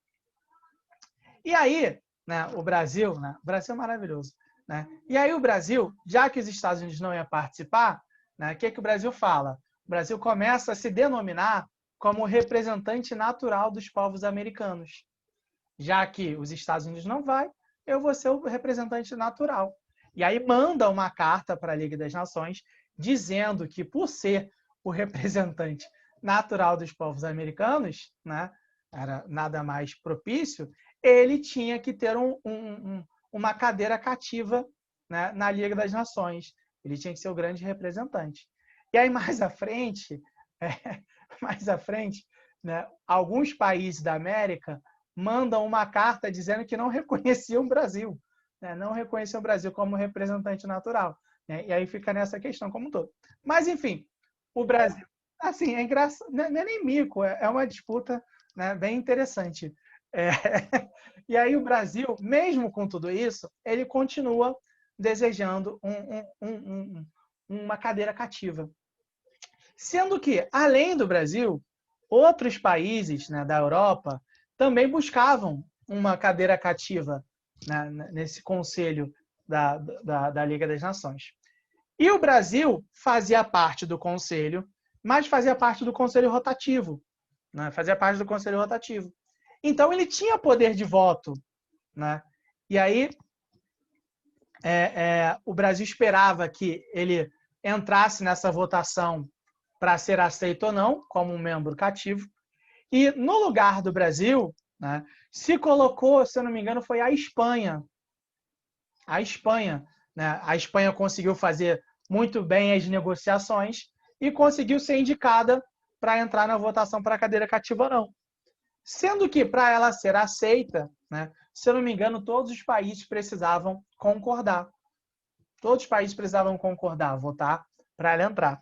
E aí, né, o Brasil é maravilhoso. Né? E aí o Brasil, já que os Estados Unidos não iam participar, né, o que o Brasil fala? O Brasil começa a se denominar como representante natural dos povos americanos. Já que os Estados Unidos não vai, eu vou ser o representante natural. E aí manda uma carta para a Liga das Nações dizendo que, por ser o representante natural dos povos americanos, né, era nada mais propício, ele tinha que ter uma cadeira cativa, né, na Liga das Nações. Ele tinha que ser o grande representante. E aí, mais à frente, né, alguns países da América mandam uma carta dizendo que não reconheciam o Brasil, né, não reconheciam o Brasil como representante natural. Né, e aí fica nessa questão como um todo. Mas, enfim, o Brasil... Assim, é engraçado, não é nem mico, é uma disputa, né, bem interessante. E aí o Brasil, mesmo com tudo isso, ele continua desejando uma cadeira cativa. Sendo que, além do Brasil, outros países, né, da Europa também buscavam uma cadeira cativa, né, nesse conselho da Liga das Nações. E o Brasil fazia parte do conselho, mas fazia parte do conselho rotativo. Né? Fazia parte do conselho rotativo. Então, ele tinha poder de voto. Né? E aí, o Brasil esperava que ele entrasse nessa votação para ser aceito ou não, como um membro cativo. E, no lugar do Brasil, né, se colocou, se eu não me engano, foi a Espanha. A Espanha. Né? A Espanha conseguiu fazer muito bem as negociações e conseguiu ser indicada para entrar na votação para a cadeira cativa ou não. Sendo que, para ela ser aceita, né, se eu não me engano, todos os países precisavam concordar. Todos os países precisavam concordar, votar para ela entrar.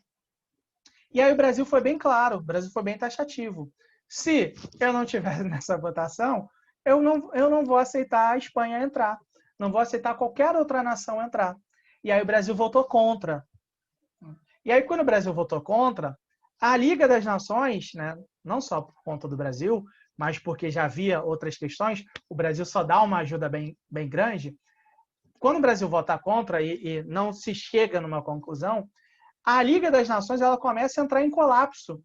E aí o Brasil foi bem claro, o Brasil foi bem taxativo. Se eu não estiver nessa votação, eu não vou aceitar a Espanha entrar. não vou aceitar qualquer outra nação entrar. E aí o Brasil votou contra. E aí, quando o Brasil votou contra, a Liga das Nações, né, não só por conta do Brasil, mas porque já havia outras questões, o Brasil só dá uma ajuda bem grande. Quando o Brasil vota contra e não se chega numa conclusão, a Liga das Nações ela começa a entrar em colapso.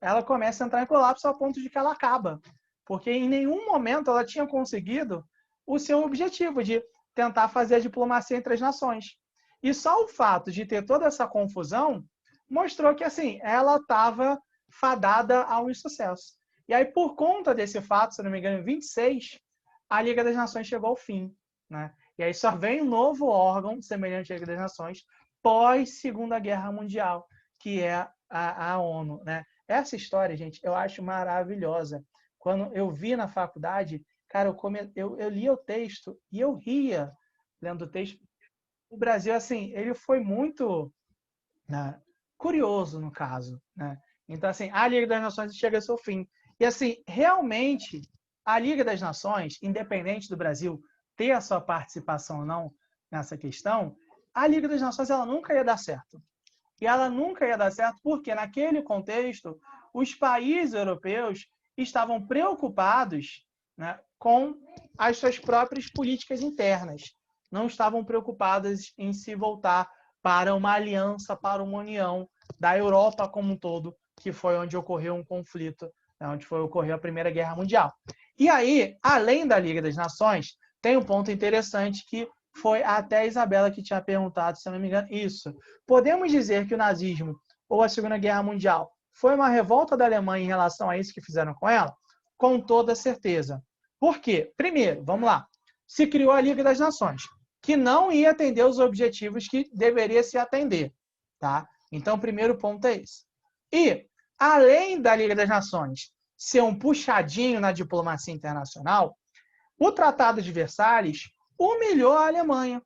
Ela começa a entrar em colapso ao ponto de que ela acaba. Porque em nenhum momento ela tinha conseguido o seu objetivo de tentar fazer a diplomacia entre as nações. E só o fato de ter toda essa confusão mostrou que assim ela estava fadada ao insucesso. E aí, por conta desse fato, se não me engano, em 26, a Liga das Nações chegou ao fim. Né? E aí só vem um novo órgão semelhante à Liga das Nações pós-Segunda Guerra Mundial, que é a ONU. Né? Essa história, gente, eu acho maravilhosa. Quando eu vi na faculdade, cara, eu lia o texto e eu ria lendo o texto. O Brasil, assim, ele foi muito, né, curioso no caso. Né? Então, assim, a Liga das Nações chega ao seu fim. E, assim, realmente, a Liga das Nações, independente do Brasil ter a sua participação ou não nessa questão, a Liga das Nações ela nunca ia dar certo. E ela nunca ia dar certo porque, naquele contexto, os países europeus estavam preocupados, né, com as suas próprias políticas internas. Não estavam preocupados em se voltar para uma aliança, para uma união da Europa como um todo, que foi onde ocorreu um conflito, né, onde ocorreu a Primeira Guerra Mundial. E aí, além da Liga das Nações, tem um ponto interessante que foi até a Isabela que tinha perguntado, se não me engano, isso. Podemos dizer que o nazismo ou a Segunda Guerra Mundial foi uma revolta da Alemanha em relação a isso que fizeram com ela? Com toda certeza. Por quê? Primeiro, vamos lá, se criou a Liga das Nações, que não ia atender os objetivos que deveria se atender. Tá? Então, o primeiro ponto é esse. E, além da Liga das Nações ser um puxadinho na diplomacia internacional, o Tratado de Versalhes humilhou a Alemanha.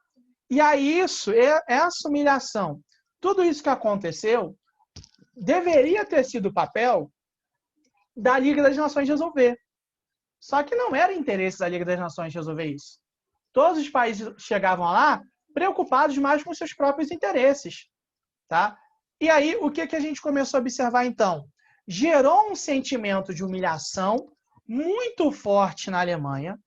E aí essa humilhação, tudo isso que aconteceu, deveria ter sido o papel da Liga das Nações resolver. Só que não era interesse da Liga das Nações resolver isso. Todos os países chegavam lá preocupados mais com seus próprios interesses. Tá? E aí, o que a gente começou a observar, então? Gerou um sentimento de humilhação muito forte na Alemanha.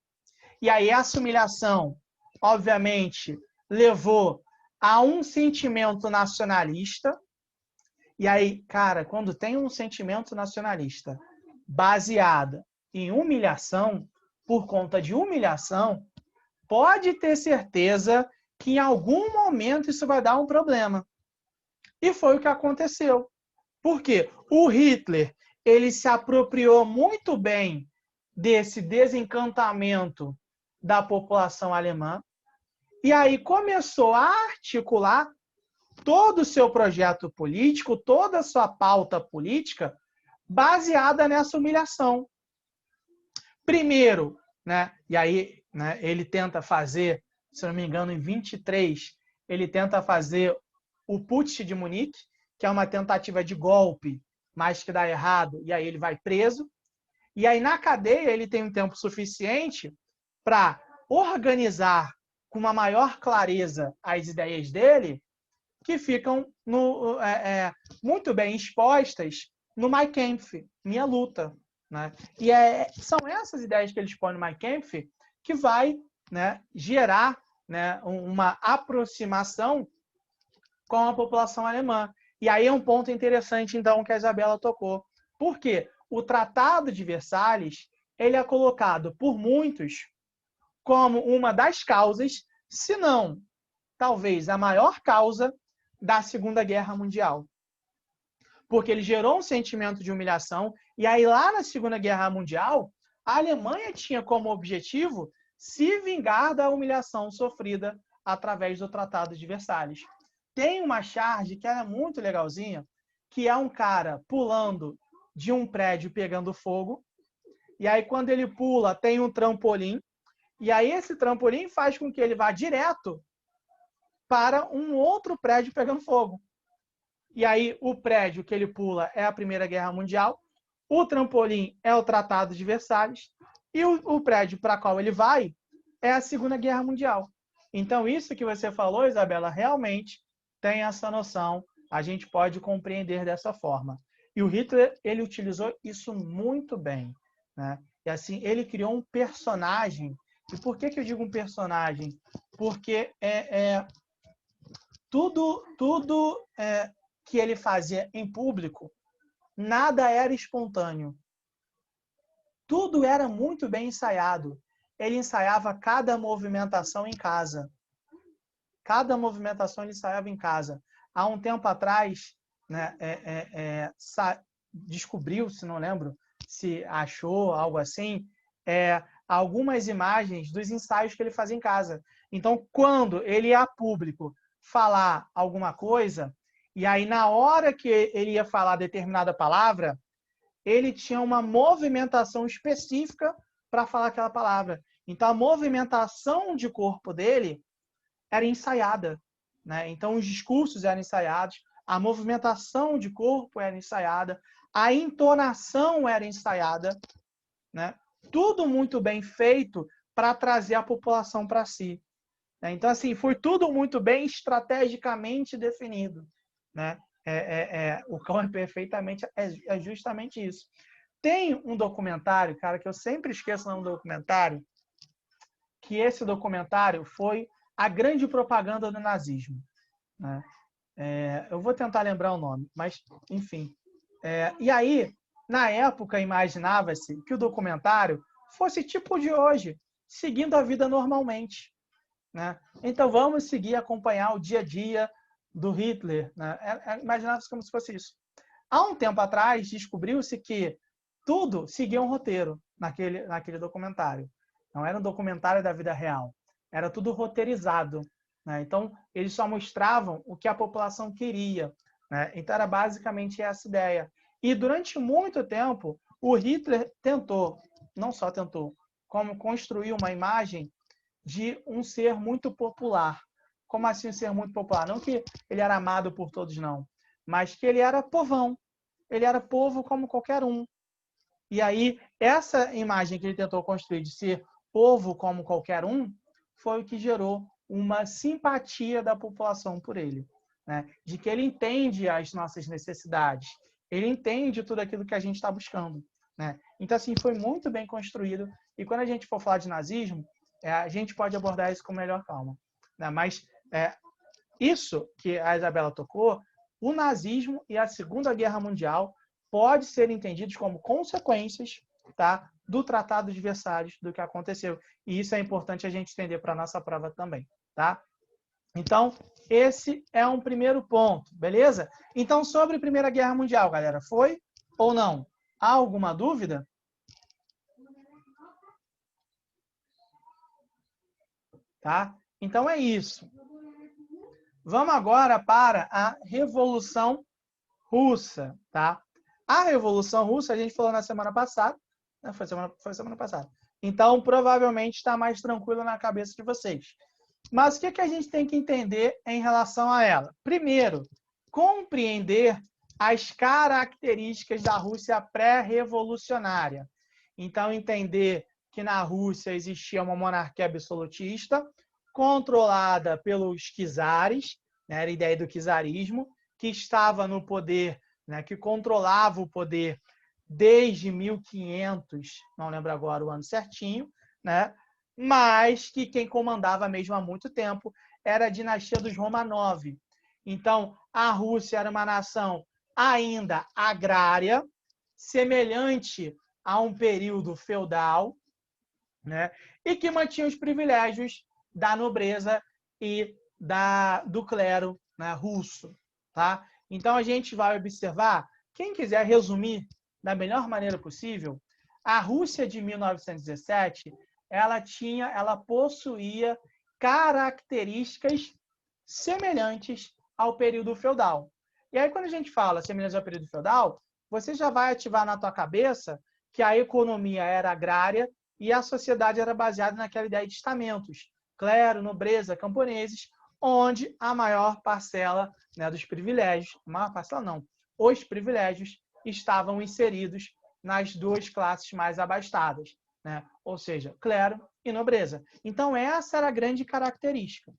E aí, essa humilhação, obviamente, levou a um sentimento nacionalista. E aí, cara, quando tem um sentimento nacionalista baseado em humilhação, por conta de humilhação, pode ter certeza que em algum momento isso vai dar um problema. E foi o que aconteceu. Por quê? O Hitler, ele se apropriou muito bem desse desencantamento da população alemã e aí começou a articular todo o seu projeto político, toda a sua pauta política baseada nessa humilhação. Primeiro, né, e aí, né, ele tenta fazer, se não me engano, em 23, ele tenta fazer o Putsch de Munique, que é uma tentativa de golpe, mas que dá errado, e aí ele vai preso. E aí, na cadeia, ele tem um tempo suficiente para organizar com uma maior clareza as ideias dele, que ficam muito bem expostas no Mein Kampf, Minha Luta. Né? E são essas ideias que ele expõe no Mein Kampf que vai, né, gerar, né, uma aproximação com a população alemã. E aí é um ponto interessante, então, que a Isabela tocou. Por quê? O Tratado de Versalhes ele é colocado por muitos como uma das causas, se não, talvez, a maior causa da Segunda Guerra Mundial. Porque ele gerou um sentimento de humilhação, e aí lá na Segunda Guerra Mundial, a Alemanha tinha como objetivo se vingar da humilhação sofrida através do Tratado de Versalhes. Tem uma charge que é muito legalzinha, que é um cara pulando de um prédio pegando fogo, e aí quando ele pula tem um trampolim, e aí esse trampolim faz com que ele vá direto para um outro prédio pegando fogo. E aí o prédio que ele pula é a Primeira Guerra Mundial, o trampolim é o Tratado de Versalhes, e o prédio para qual ele vai é a Segunda Guerra Mundial. Então, isso que você falou, Isabela, realmente tem essa noção, a gente pode compreender dessa forma. E o Hitler, ele utilizou isso muito bem, né? E assim, ele criou um personagem. E por que eu digo um personagem? Porque tudo que ele fazia em público, nada era espontâneo. Tudo era muito bem ensaiado. Ele ensaiava cada movimentação em casa. Cada movimentação ele ensaiava em casa. Há um tempo atrás, né, descobriu-se, não lembro se achou algo assim, algumas imagens dos ensaios que ele fazia em casa. Então, quando ele ia a público falar alguma coisa, e aí na hora que ele ia falar determinada palavra, ele tinha uma movimentação específica para falar aquela palavra. Então, a movimentação de corpo dele era ensaiada, né? Então, os discursos eram ensaiados, a movimentação de corpo era ensaiada, a entonação era ensaiada, né? Tudo muito bem feito para trazer a população para si. Né? Então, assim, foi tudo muito bem estrategicamente definido, né? O cão é perfeitamente, é justamente isso. Tem um documentário, cara, que eu sempre esqueço o nome do documentário, que esse documentário foi a grande propaganda do nazismo. Né? Eu vou tentar lembrar o nome, mas, enfim. E aí, na época, imaginava-se que o documentário fosse tipo de hoje, seguindo a vida normalmente. Né? Então, vamos seguir, acompanhar o dia a dia do Hitler. Né? Imaginava-se como se fosse isso. Há um tempo atrás, descobriu-se que tudo seguia um roteiro naquele documentário. Não era um documentário da vida real. Era tudo roteirizado. Né? Então, eles só mostravam o que a população queria. Né? Então, era basicamente essa ideia. E, durante muito tempo, o Hitler tentou, não só tentou, como construiu uma imagem de um ser muito popular. Como assim um ser muito popular? Não que ele era amado por todos, não. Mas que ele era povão. Ele era povo como qualquer um. E aí, essa imagem que ele tentou construir de ser povo como qualquer um, foi o que gerou uma simpatia da população por ele. Né? De que ele entende as nossas necessidades. Ele entende tudo aquilo que a gente está buscando. Né? Então, assim, foi muito bem construído. E quando a gente for falar de nazismo, a gente pode abordar isso com melhor calma. Né? Mas isso que a Isabela tocou, o nazismo e a Segunda Guerra Mundial pode ser entendidos como consequências, tá, do Tratado de Versalhes, do que aconteceu. E isso é importante a gente entender para a nossa prova também. Tá? Então, esse é um primeiro ponto, beleza? Então, sobre a Primeira Guerra Mundial, galera, foi ou não? Há alguma dúvida? Tá? Então, é isso. Vamos agora para a Revolução Russa, tá? A Revolução Russa, a gente falou na semana passada, né? Foi semana passada. Então, provavelmente está mais tranquilo na cabeça de vocês. Mas o que a gente tem que entender em relação a ela? Primeiro, compreender as características da Rússia pré-revolucionária. Então, entender que na Rússia existia uma monarquia absolutista, controlada pelos czares, né? Era a ideia do czarismo, que estava no poder, né? Que controlava o poder desde 1500, não lembro agora o ano certinho, né? Mas que quem comandava mesmo há muito tempo era a dinastia dos Romanov. Então, a Rússia era uma nação ainda agrária, semelhante a um período feudal, né? E que mantinha os privilégios da nobreza e do clero, né, russo. Tá? Então, a gente vai observar, quem quiser resumir da melhor maneira possível, a Rússia de 1917, ela possuía características semelhantes ao período feudal. E aí, quando a gente fala semelhante ao período feudal, você já vai ativar na tua cabeça que a economia era agrária e a sociedade era baseada naquela ideia de estamentos, clero, nobreza, camponeses, onde a maior parcela, né, dos privilégios, a maior parcela não, os privilégios estavam inseridos nas duas classes mais abastadas, né? Ou seja, clero e nobreza. Então, essa era a grande característica.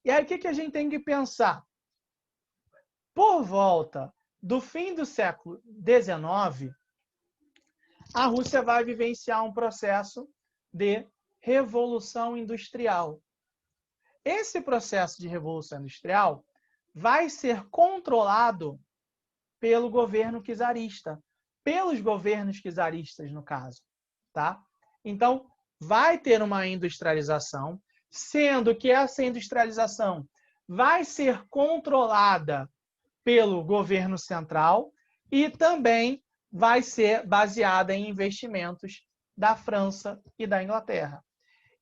E aí, o que a gente tem que pensar? Por volta do fim do século XIX, a Rússia vai vivenciar um processo de revolução industrial. Esse processo de revolução industrial vai ser controlado pelo governo czarista, pelos governos czaristas, no caso, tá? Então, vai ter uma industrialização, sendo que essa industrialização vai ser controlada pelo governo central e também vai ser baseada em investimentos da França e da Inglaterra.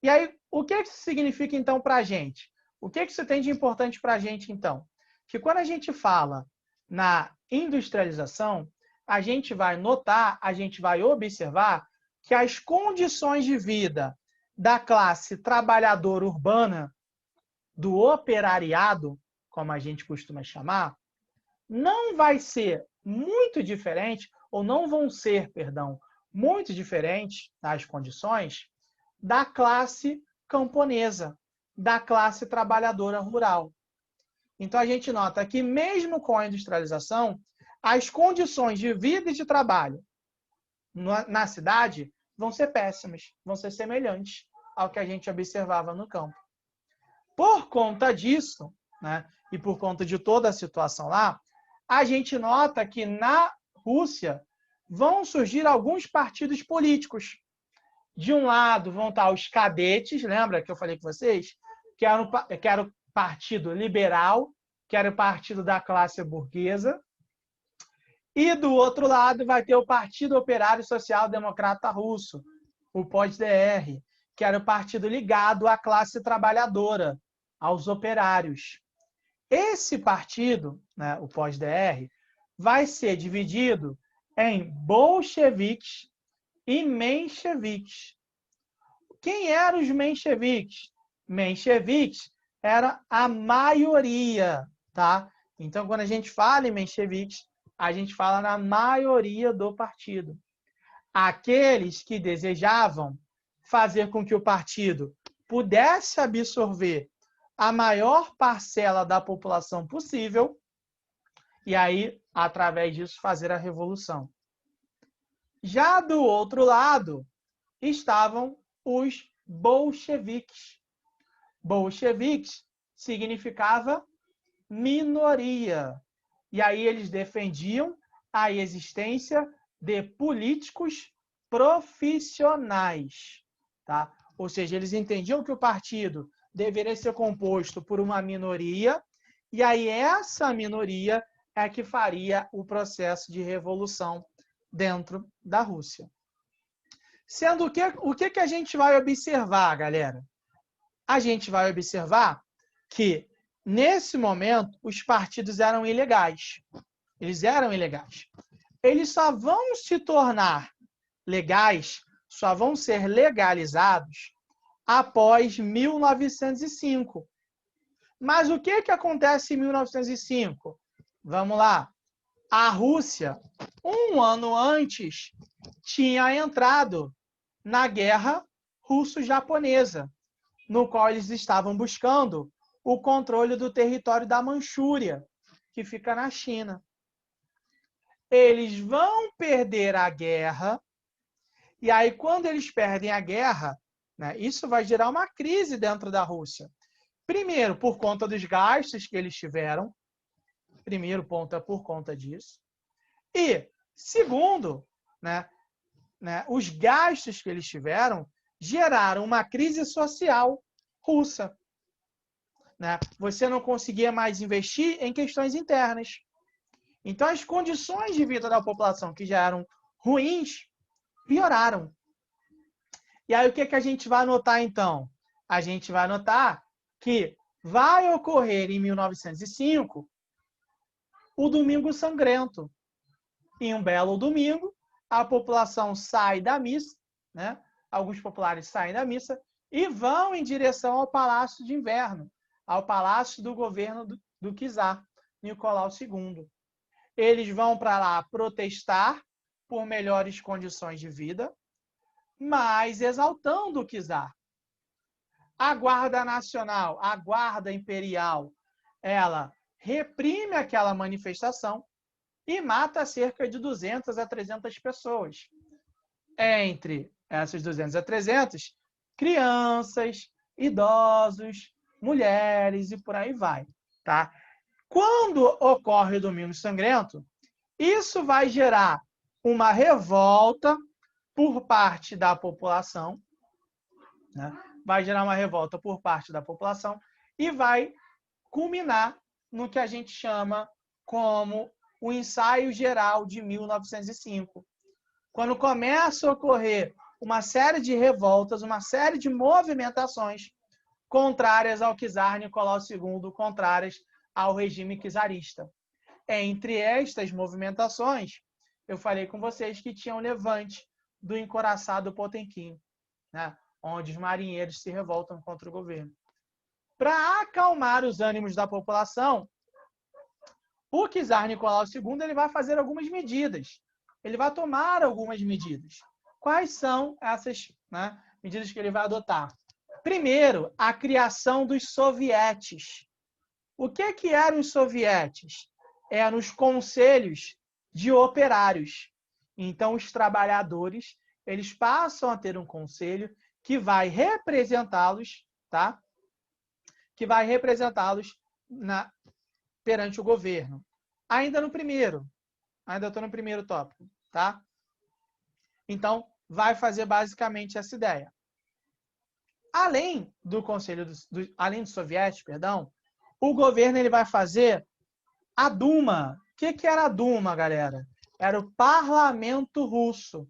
E aí, o que isso significa, então, para a gente? O que isso tem de importante para a gente, então? Que quando a gente fala na industrialização, a gente vai notar, a gente vai observar que as condições de vida da classe trabalhadora urbana, do operariado, como a gente costuma chamar, não vai ser muito diferente, ou não vão ser, perdão, muito diferentes as condições da classe camponesa, da classe trabalhadora rural. Então, a gente nota que, mesmo com a industrialização, as condições de vida e de trabalho na cidade vão ser péssimas, vão ser semelhantes ao que a gente observava no campo. Por conta disso, né, e por conta de toda a situação lá, a gente nota que na Rússia vão surgir alguns partidos políticos. De um lado vão estar os cadetes, lembra que eu falei com vocês? Que era o Partido Liberal, que era o partido da classe burguesa. E do outro lado vai ter o Partido Operário Social Democrata Russo, o POSDR, que era o partido ligado à classe trabalhadora, aos operários. Esse partido, né, o POSDR, vai ser dividido em bolcheviques e mencheviques. Quem eram os mencheviques? Mencheviques era a maioria, tá? Então, quando a gente fala em mencheviques, a gente fala na maioria do partido. Aqueles que desejavam fazer com que o partido pudesse absorver a maior parcela da população possível e aí, através disso, fazer a revolução. Já do outro lado, estavam os bolcheviques. Bolcheviques significava minoria. E aí eles defendiam a existência de políticos profissionais, tá? Ou seja, eles entendiam que o partido deveria ser composto por uma minoria, e aí essa minoria é que faria o processo de revolução dentro da Rússia. Sendo que o que a gente vai observar, galera? A gente vai observar que, nesse momento, os partidos eram ilegais. Eles eram ilegais. Eles só vão se tornar legais, só vão ser legalizados após 1905. Mas o que acontece em 1905? Vamos lá. A Rússia, um ano antes, tinha entrado na guerra russo-japonesa, no qual eles estavam buscando o controle do território da Manchúria, que fica na China. Eles vão perder a guerra, e aí, quando eles perdem a guerra, né, isso vai gerar uma crise dentro da Rússia. Primeiro, por conta dos gastos que eles tiveram. Primeiro ponto é por conta disso. E, segundo, os gastos que eles tiveram geraram uma crise social russa. Você não conseguia mais investir em questões internas. Então, as condições de vida da população, que já eram ruins, pioraram. E aí, o que a gente vai notar, então? A gente vai notar que vai ocorrer, em 1905, o Domingo Sangrento. Em um belo domingo, a população sai da missa, né? Alguns populares saem da missa e vão em direção ao Palácio de Inverno, ao Palácio do Governo do czar, Nicolau II. Eles vão para lá protestar por melhores condições de vida, mas exaltando o czar. A Guarda Nacional, a Guarda Imperial, ela reprime aquela manifestação e mata cerca de 200 a 300 pessoas. Entre essas 200 a 300, crianças, idosos, mulheres e por aí vai. Tá? Quando ocorre o Domingo Sangrento, isso vai gerar uma revolta por parte da população, né? Vai gerar uma revolta por parte da população e vai culminar no que a gente chama como o Ensaio Geral de 1905, quando começa a ocorrer uma série de revoltas, uma série de movimentações contrárias ao czar Nicolau II, contrárias ao regime czarista. Entre estas movimentações, eu falei com vocês que tinha o levante do encouraçado Potemkin, né? Onde os marinheiros se revoltam contra o governo. Para acalmar os ânimos da população, o czar Nicolau II ele vai fazer algumas medidas. Ele vai tomar algumas medidas. Quais são essas, né, medidas que ele vai adotar? Primeiro, a criação dos sovietes. O que eram os sovietes? Eram os conselhos de operários. Então, os trabalhadores eles passam a ter um conselho que vai representá-los, tá? Que vai representá-los perante o governo. Ainda estou no primeiro tópico, tá? Então, vai fazer basicamente essa ideia. Além do conselho além dos soviéticos, perdão, o governo ele vai fazer a Duma. O que era a Duma, galera? Era o parlamento russo,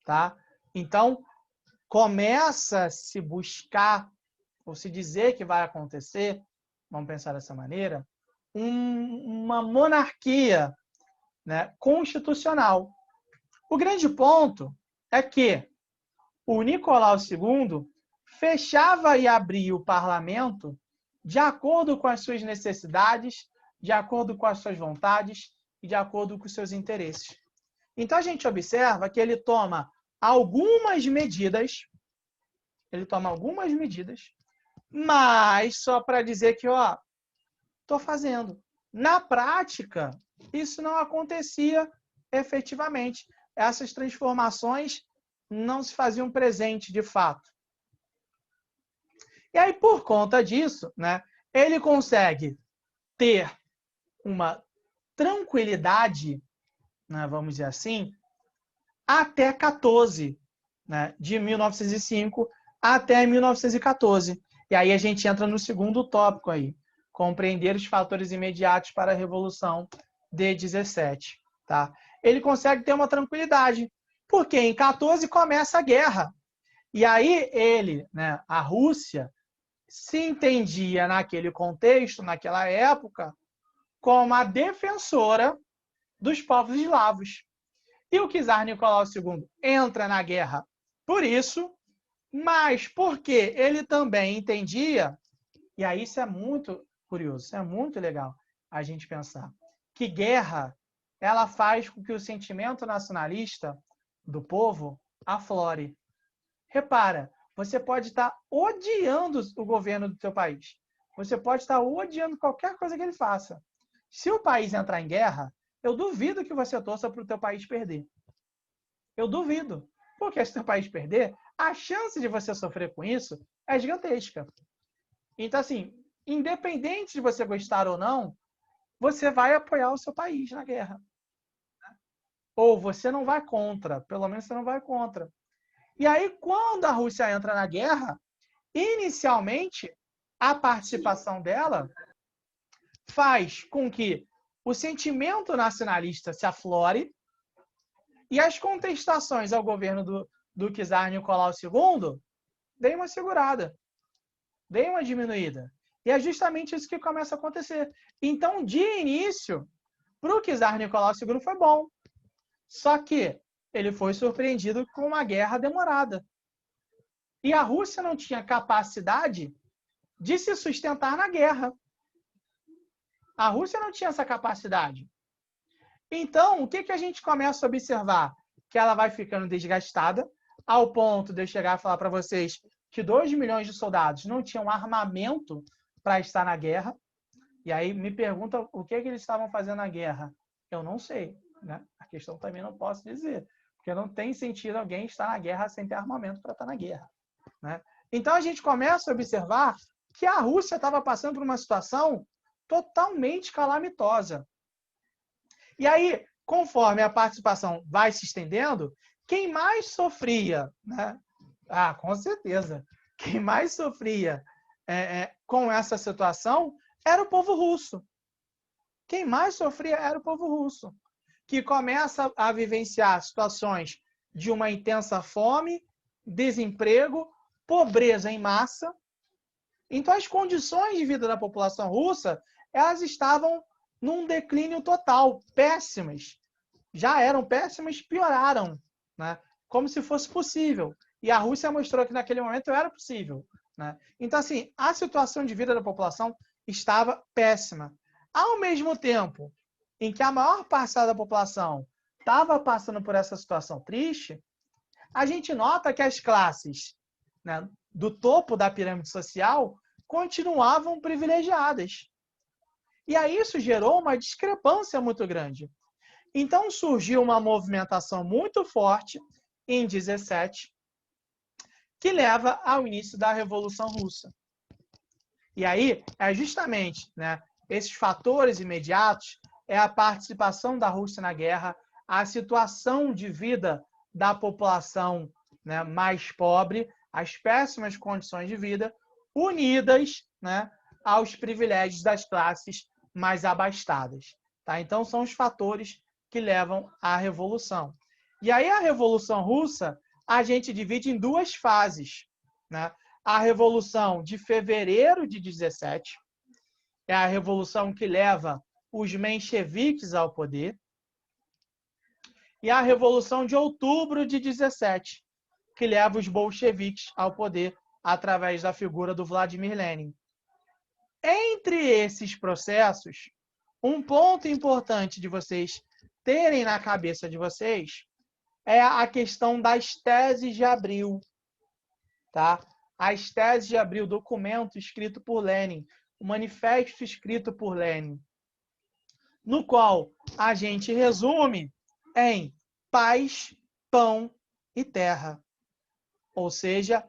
tá? Então, começa a se buscar, ou se dizer que vai acontecer, vamos pensar dessa maneira, uma monarquia, né, constitucional. O grande ponto é que o Nicolau II fechava e abria o parlamento de acordo com as suas necessidades, de acordo com as suas vontades e de acordo com os seus interesses. Então, a gente observa que ele toma algumas medidas, mas só para dizer que, ó, estou fazendo. Na prática, isso não acontecia efetivamente. Essas transformações não se faziam presente de fato. E aí, por conta disso, né, ele consegue ter uma tranquilidade, né, vamos dizer assim, até 14, né, de 1905 até 1914. E aí a gente entra no segundo tópico aí, compreender os fatores imediatos para a Revolução de 17. Tá? Ele consegue ter uma tranquilidade, porque em 14 começa a guerra. E aí ele, né, a Rússia, se entendia naquele contexto, naquela época, como a defensora dos povos eslavos. E o czar Nicolau II entra na guerra por isso, mas porque ele também entendia, e aí isso é muito curioso, isso é muito legal a gente pensar, que guerra ela faz com que o sentimento nacionalista do povo aflore. Repara, você pode estar odiando o governo do seu país. Você pode estar odiando qualquer coisa que ele faça. Se o país entrar em guerra, eu duvido que você torça para o teu país perder. Eu duvido. Porque se o teu país perder, a chance de você sofrer com isso é gigantesca. Então, assim, independente de você gostar ou não, você vai apoiar o seu país na guerra. Ou você não vai contra. Pelo menos você não vai contra. E aí, quando a Rússia entra na guerra, inicialmente, a participação dela faz com que o sentimento nacionalista se aflore e as contestações ao governo do czar Nicolau II deem uma segurada, deem uma diminuída. E é justamente isso que começa a acontecer. Então, de início, para o czar Nicolau II foi bom. Só que ele foi surpreendido com uma guerra demorada. E a Rússia não tinha capacidade de se sustentar na guerra. A Rússia não tinha essa capacidade. Então, o que a gente começa a observar? Que ela vai ficando desgastada, ao ponto de eu chegar a falar para vocês que 2 milhões de soldados não tinham armamento para estar na guerra. E aí me pergunta o que eles estavam fazendo na guerra. Eu não sei, né? A questão também não posso dizer, porque não tem sentido alguém estar na guerra sem ter armamento para estar na guerra, né? Então a gente começa a observar que a Rússia estava passando por uma situação totalmente calamitosa. E aí, conforme a participação vai se estendendo, quem mais sofria, né? Ah, com certeza. Quem mais sofria com essa situação era o povo russo. Quem mais sofria era o povo russo, que começa a vivenciar situações de uma intensa fome, desemprego, pobreza em massa. Então, as condições de vida da população russa, elas estavam num declínio total, péssimas. Já eram péssimas, pioraram, né? Como se fosse possível. E a Rússia mostrou que naquele momento era possível, né? Então, assim, a situação de vida da população estava péssima. Ao mesmo tempo em que a maior parcela da população estava passando por essa situação triste, a gente nota que as classes, né, do topo da pirâmide social continuavam privilegiadas. E aí isso gerou uma discrepância muito grande. Então surgiu uma movimentação muito forte em 17, que leva ao início da Revolução Russa. E aí é justamente, né, esses fatores imediatos, é a participação da Rússia na guerra, a situação de vida da população, né, mais pobre, as péssimas condições de vida, unidas, né, aos privilégios das classes mais abastadas. Tá? Então, são os fatores que levam à Revolução. E aí, a Revolução Russa, a gente divide em duas fases, né? A Revolução de fevereiro de 17, é a revolução que leva os mencheviques ao poder, e a Revolução de outubro de 17, que leva os bolcheviques ao poder através da figura do Vladimir Lenin. Entre esses processos, um ponto importante de vocês terem na cabeça de vocês é a questão das teses de abril, tá? As teses de abril, documento escrito por Lenin, o manifesto escrito por Lenin, no qual a gente resume em paz, pão e terra. Ou seja,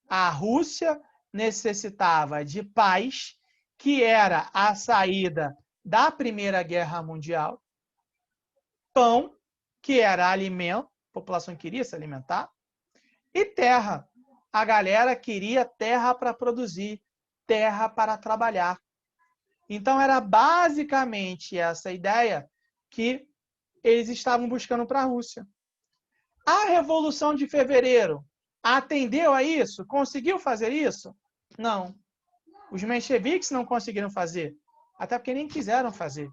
a Rússia necessitava de paz, que era a saída da Primeira Guerra Mundial, pão, que era alimento, a população queria se alimentar, e terra. A galera queria terra para produzir, terra para trabalhar. Então, era basicamente essa ideia que eles estavam buscando para a Rússia. A Revolução de Fevereiro atendeu a isso? Conseguiu fazer isso? Não. Os mencheviques não conseguiram fazer, até porque nem quiseram fazer.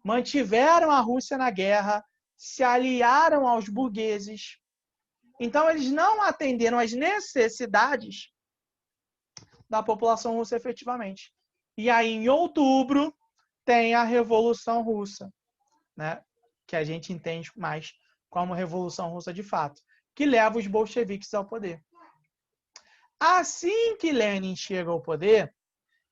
Mantiveram a Rússia na guerra, se aliaram aos burgueses. Então, eles não atenderam às necessidades da população russa efetivamente. E aí, em outubro, tem a Revolução Russa, né? Que a gente entende mais como Revolução Russa de fato, que leva os bolcheviques ao poder. Assim que Lenin chega ao poder,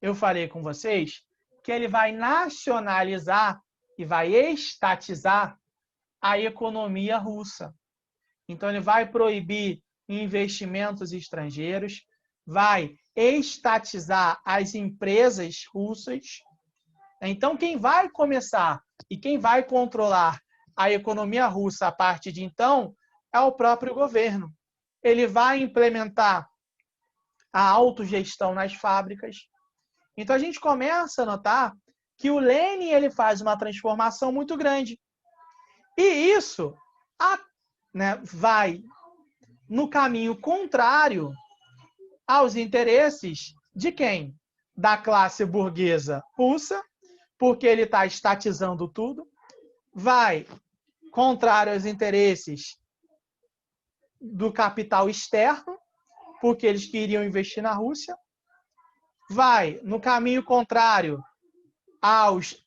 eu falei com vocês que ele vai nacionalizar e vai estatizar a economia russa. Então, ele vai proibir investimentos estrangeiros, vai estatizar as empresas russas. Então, quem vai começar e quem vai controlar a economia russa a partir de então é o próprio governo. Ele vai implementar a autogestão nas fábricas. Então, a gente começa a notar que o Lenin ele faz uma transformação muito grande. E isso vai no caminho contrário aos interesses de quem? Da classe burguesa russa, porque ele está estatizando tudo. Vai contrário aos interesses do capital externo, porque eles queriam investir na Rússia. Vai no caminho contrário aos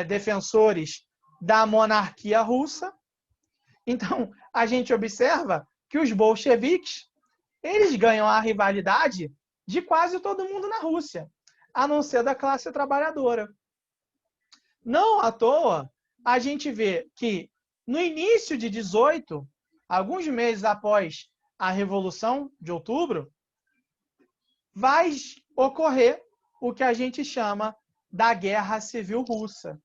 defensores da monarquia russa. Então, a gente observa que os bolcheviques, eles ganham a rivalidade de quase todo mundo na Rússia, a não ser da classe trabalhadora. Não à toa, a gente vê que no início de 18, alguns meses após a Revolução de Outubro, vai ocorrer o que a gente chama da Guerra Civil Russa.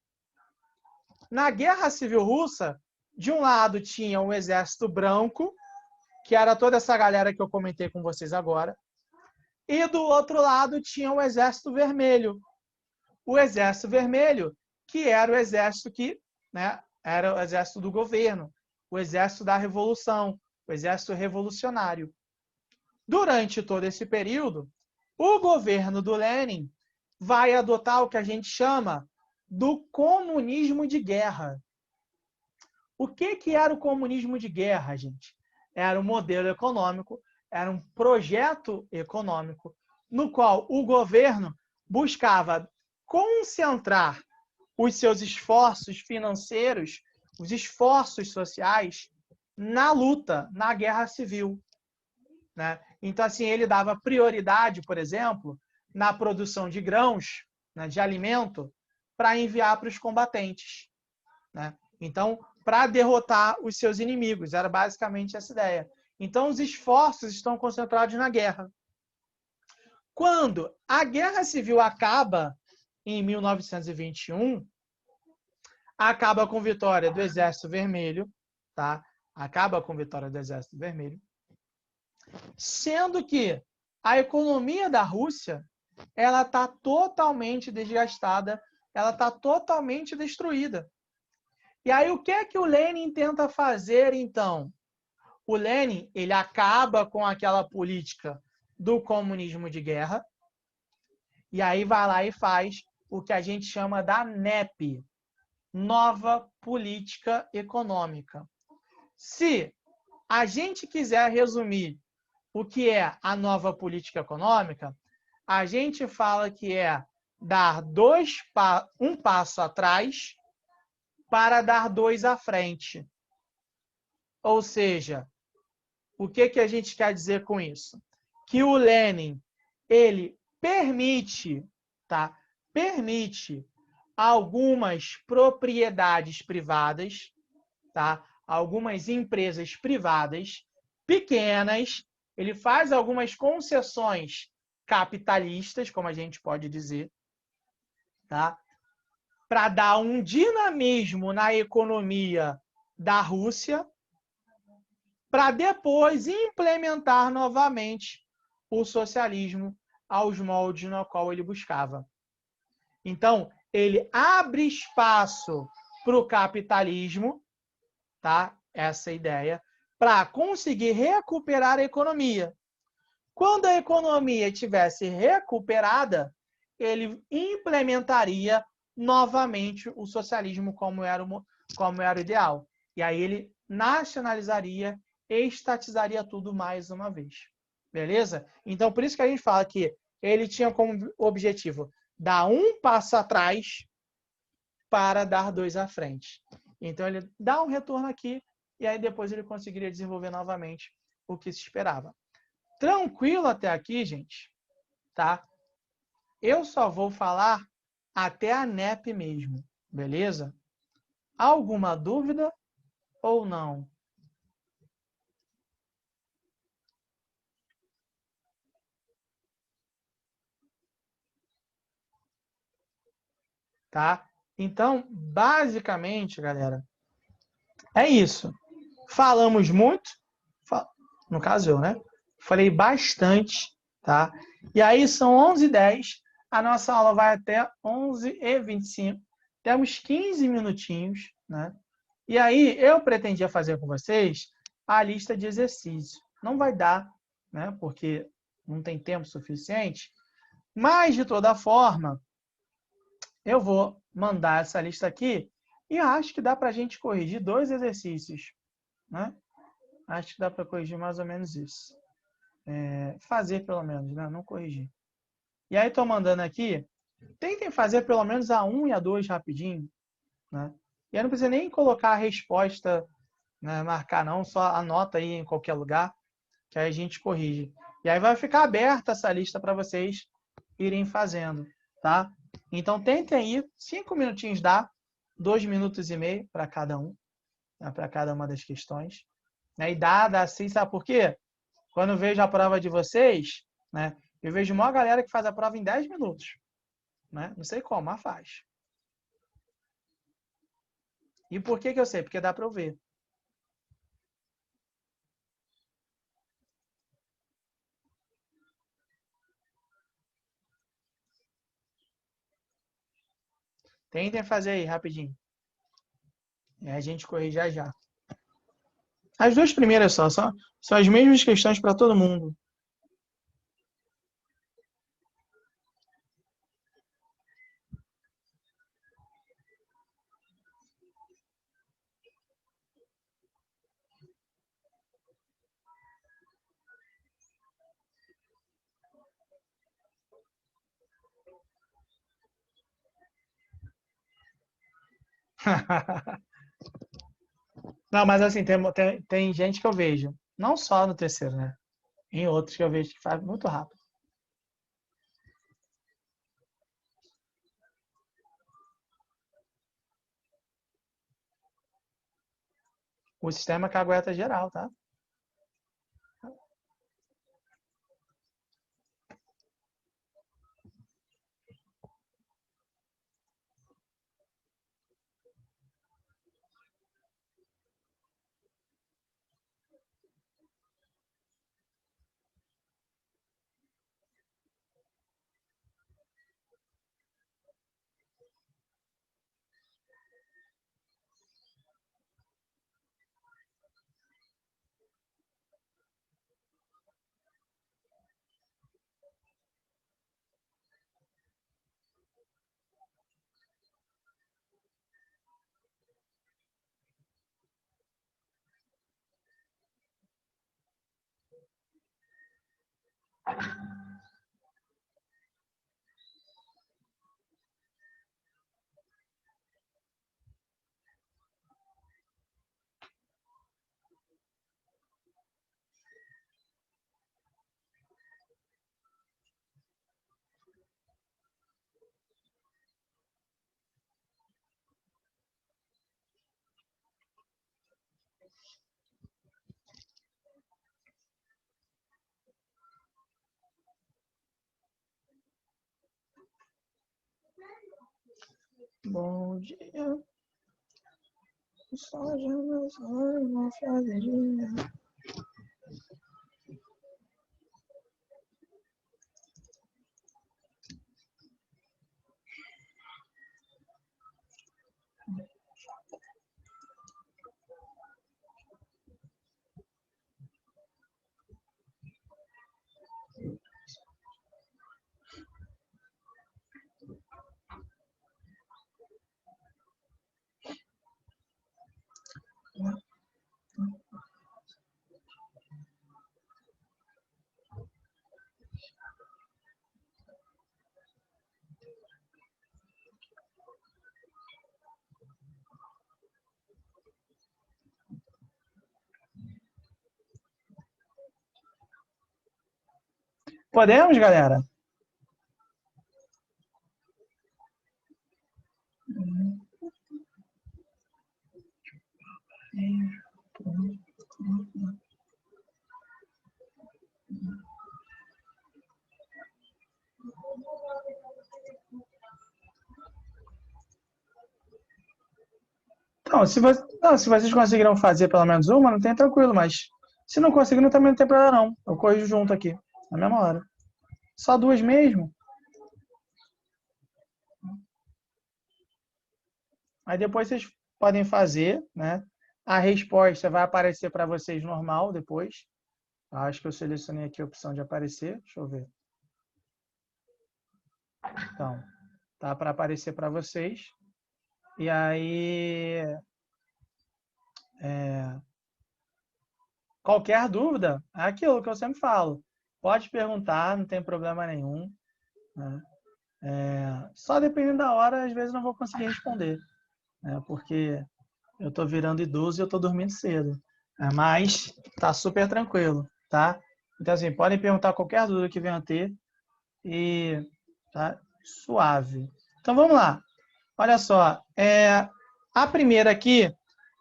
Na Guerra Civil Russa, de um lado tinha o Exército Branco, que era toda essa galera que eu comentei com vocês agora, e do outro lado tinha o Exército Vermelho. O Exército Vermelho, que era o exército que, né, era o exército do governo, o exército da revolução, o exército revolucionário. Durante todo esse período, o governo do Lenin vai adotar o que a gente chama do comunismo de guerra. O que era o comunismo de guerra, gente? Era um modelo econômico, era um projeto econômico, no qual o governo buscava concentrar os seus esforços financeiros, os esforços sociais, na luta, na guerra civil. Né? Então, assim, ele dava prioridade, por exemplo, na produção de grãos, né, de alimento, para enviar para os combatentes. Né? Então, para derrotar os seus inimigos, era basicamente essa ideia. Então, os esforços estão concentrados na guerra. Quando a Guerra Civil acaba, em 1921, acaba com vitória do Exército Vermelho, tá? Acaba com vitória do Exército Vermelho, sendo que a economia da Rússia, ela está totalmente desgastada, ela está totalmente destruída. E aí o que é que o Lenin tenta fazer, então? O Lenin, ele acaba com aquela política do comunismo de guerra, e aí vai lá e faz o que a gente chama da NEP, Nova Política Econômica. Se a gente quiser resumir o que é a nova política econômica, a gente fala que é dar um passo atrás para dar dois à frente. Ou seja, o que a gente quer dizer com isso? Que o Lenin, ele permite, tá? Permite algumas propriedades privadas, tá? Algumas empresas privadas pequenas, ele faz algumas concessões capitalistas, como a gente pode dizer, tá? Para dar um dinamismo na economia da Rússia, para depois implementar novamente o socialismo aos moldes no qual ele buscava. Então, ele abre espaço para o capitalismo, tá? Essa ideia, para conseguir recuperar a economia. Quando a economia estivesse recuperada, ele implementaria novamente o socialismo como era o ideal. E aí ele nacionalizaria, estatizaria tudo mais uma vez. Beleza? Então, por isso que a gente fala que ele tinha como objetivo dar um passo atrás para dar dois à frente. Então, ele dá um retorno aqui e aí depois ele conseguiria desenvolver novamente o que se esperava. Tranquilo até aqui, gente? Tá? Eu só vou falar até a NEP mesmo, beleza? Alguma dúvida ou não? Tá? Então, basicamente, galera, é isso. Falamos muito, no caso eu, né? Falei bastante, tá? E aí são 11h10, a nossa aula vai até 11h25. Temos 15 minutinhos, né? E aí eu pretendia fazer com vocês a lista de exercícios. Não vai dar, né? Porque não tem tempo suficiente. Mas, de toda forma, eu vou mandar essa lista aqui e acho que dá para a gente corrigir 2 exercícios, né? Acho que dá para corrigir mais ou menos isso. Fazer pelo menos, né? Não corrigir. E aí estou mandando aqui. Tentem fazer pelo menos a 1 e a 2 rapidinho, né? E aí não precisa nem colocar a resposta Não é marcar não, só anota aí em qualquer lugar, que aí a gente corrige. E aí vai ficar aberta essa lista para vocês irem fazendo, tá? Então tentem aí, 5 minutinhos dá, 2 minutos e meio para cada um, né, para cada uma das questões. Né? E dá sim, sabe por quê? Quando eu vejo a prova de vocês, né, eu vejo uma galera que faz a prova em 10 minutos. Né? Não sei como, mas faz. E por que eu sei? Porque dá para eu ver. Tentem fazer aí, rapidinho. E a gente corrige já já. As duas primeiras são as mesmas questões para todo mundo. Não, mas assim, tem gente que eu vejo, não só no terceiro, né? Em outros que eu vejo que faz muito rápido. O sistema cagueta geral, tá? Bom dia. Só já não fazia. Podemos, galera? Então, se vocês conseguiram fazer pelo menos uma, não tem tranquilo, mas se não conseguiram, também não tem problema não. Eu corrijo junto aqui, na mesma hora. Só duas mesmo? Aí depois vocês podem fazer, né? A resposta vai aparecer para vocês normal depois. Acho que eu selecionei aqui a opção de aparecer. Deixa eu ver. Então, tá para aparecer para vocês. E aí, qualquer dúvida, é aquilo que eu sempre falo. Pode perguntar, não tem problema nenhum. Né? Só dependendo da hora, às vezes não vou conseguir responder. Né? Porque Eu tô virando idoso e eu tô dormindo cedo. Mas tá super tranquilo, tá? Então, assim, podem perguntar qualquer dúvida que venham a ter e tá suave. Então, vamos lá. Olha só, a primeira aqui,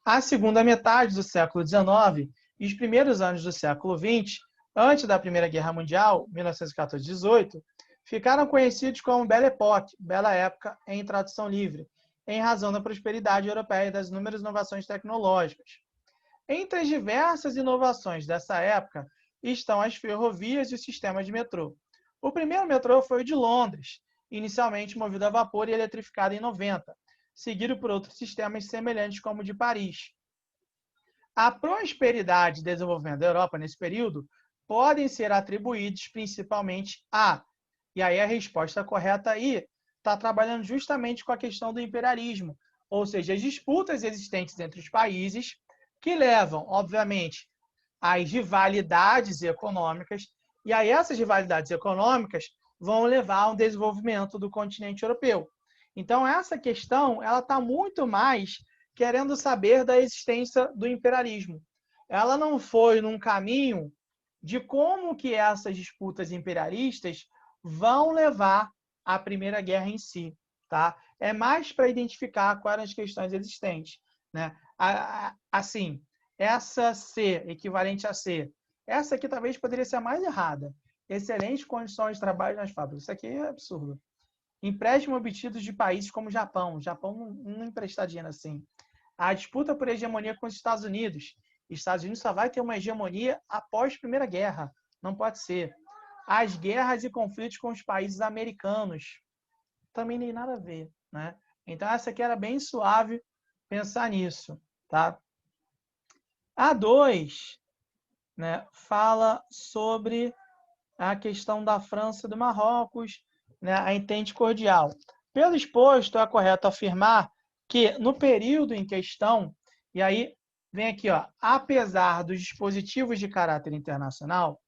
a segunda metade do século XIX e os primeiros anos do século XX, antes da Primeira Guerra Mundial, 1914-18, ficaram conhecidos como Belle Époque, Bela Época em tradução livre, em razão da prosperidade europeia e das inúmeras inovações tecnológicas. Entre as diversas inovações dessa época estão as ferrovias e o sistema de metrô. O primeiro metrô foi o de Londres, inicialmente movido a vapor e eletrificado em 90, seguido por outros sistemas semelhantes como o de Paris. A prosperidade e desenvolvimento da Europa nesse período podem ser atribuídos principalmente e aí a resposta correta aí está trabalhando justamente com a questão do imperialismo, ou seja, as disputas existentes entre os países que levam, obviamente, às rivalidades econômicas, e aí essas rivalidades econômicas vão levar ao desenvolvimento do continente europeu. Então, essa questão ela está muito mais querendo saber da existência do imperialismo. Ela não foi num caminho de como que essas disputas imperialistas vão levar à Primeira Guerra em si, tá? É mais para identificar quais eram as questões existentes, né? Assim, essa C, equivalente a C, essa aqui talvez poderia ser a mais errada. Excelentes condições de trabalho nas fábricas. Isso aqui é absurdo. Empréstimo obtidos de países como o Japão. O Japão não emprestar dinheiro assim. A disputa por hegemonia com os Estados Unidos. Estados Unidos só vai ter uma hegemonia após a Primeira Guerra. Não pode ser. As guerras e conflitos com os países americanos. Também nem nada a ver, né? Então, essa aqui era bem suave pensar nisso, tá? A 2, né, fala sobre a questão da França e do Marrocos, né, a entente cordial. Pelo exposto, é correto afirmar que no período em questão, e aí vem aqui, ó, apesar dos dispositivos de caráter internacional,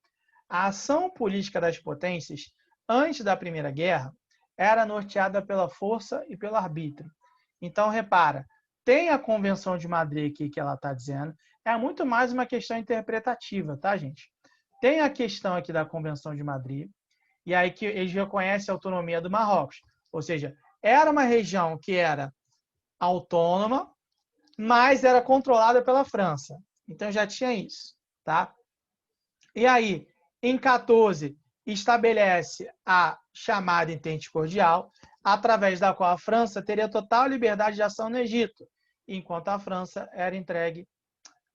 a ação política das potências antes da Primeira Guerra era norteada pela força e pelo arbítrio. Então, repara, tem a Convenção de Madrid aqui que ela está dizendo, é muito mais uma questão interpretativa, tá, gente? Tem a questão aqui da Convenção de Madrid, e aí que eles reconhecem a autonomia do Marrocos. Ou seja, era uma região que era autônoma, mas era controlada pela França. Então já tinha isso, tá? E aí, em 14, estabelece a chamada entente cordial, através da qual a França teria total liberdade de ação no Egito, enquanto a França era entregue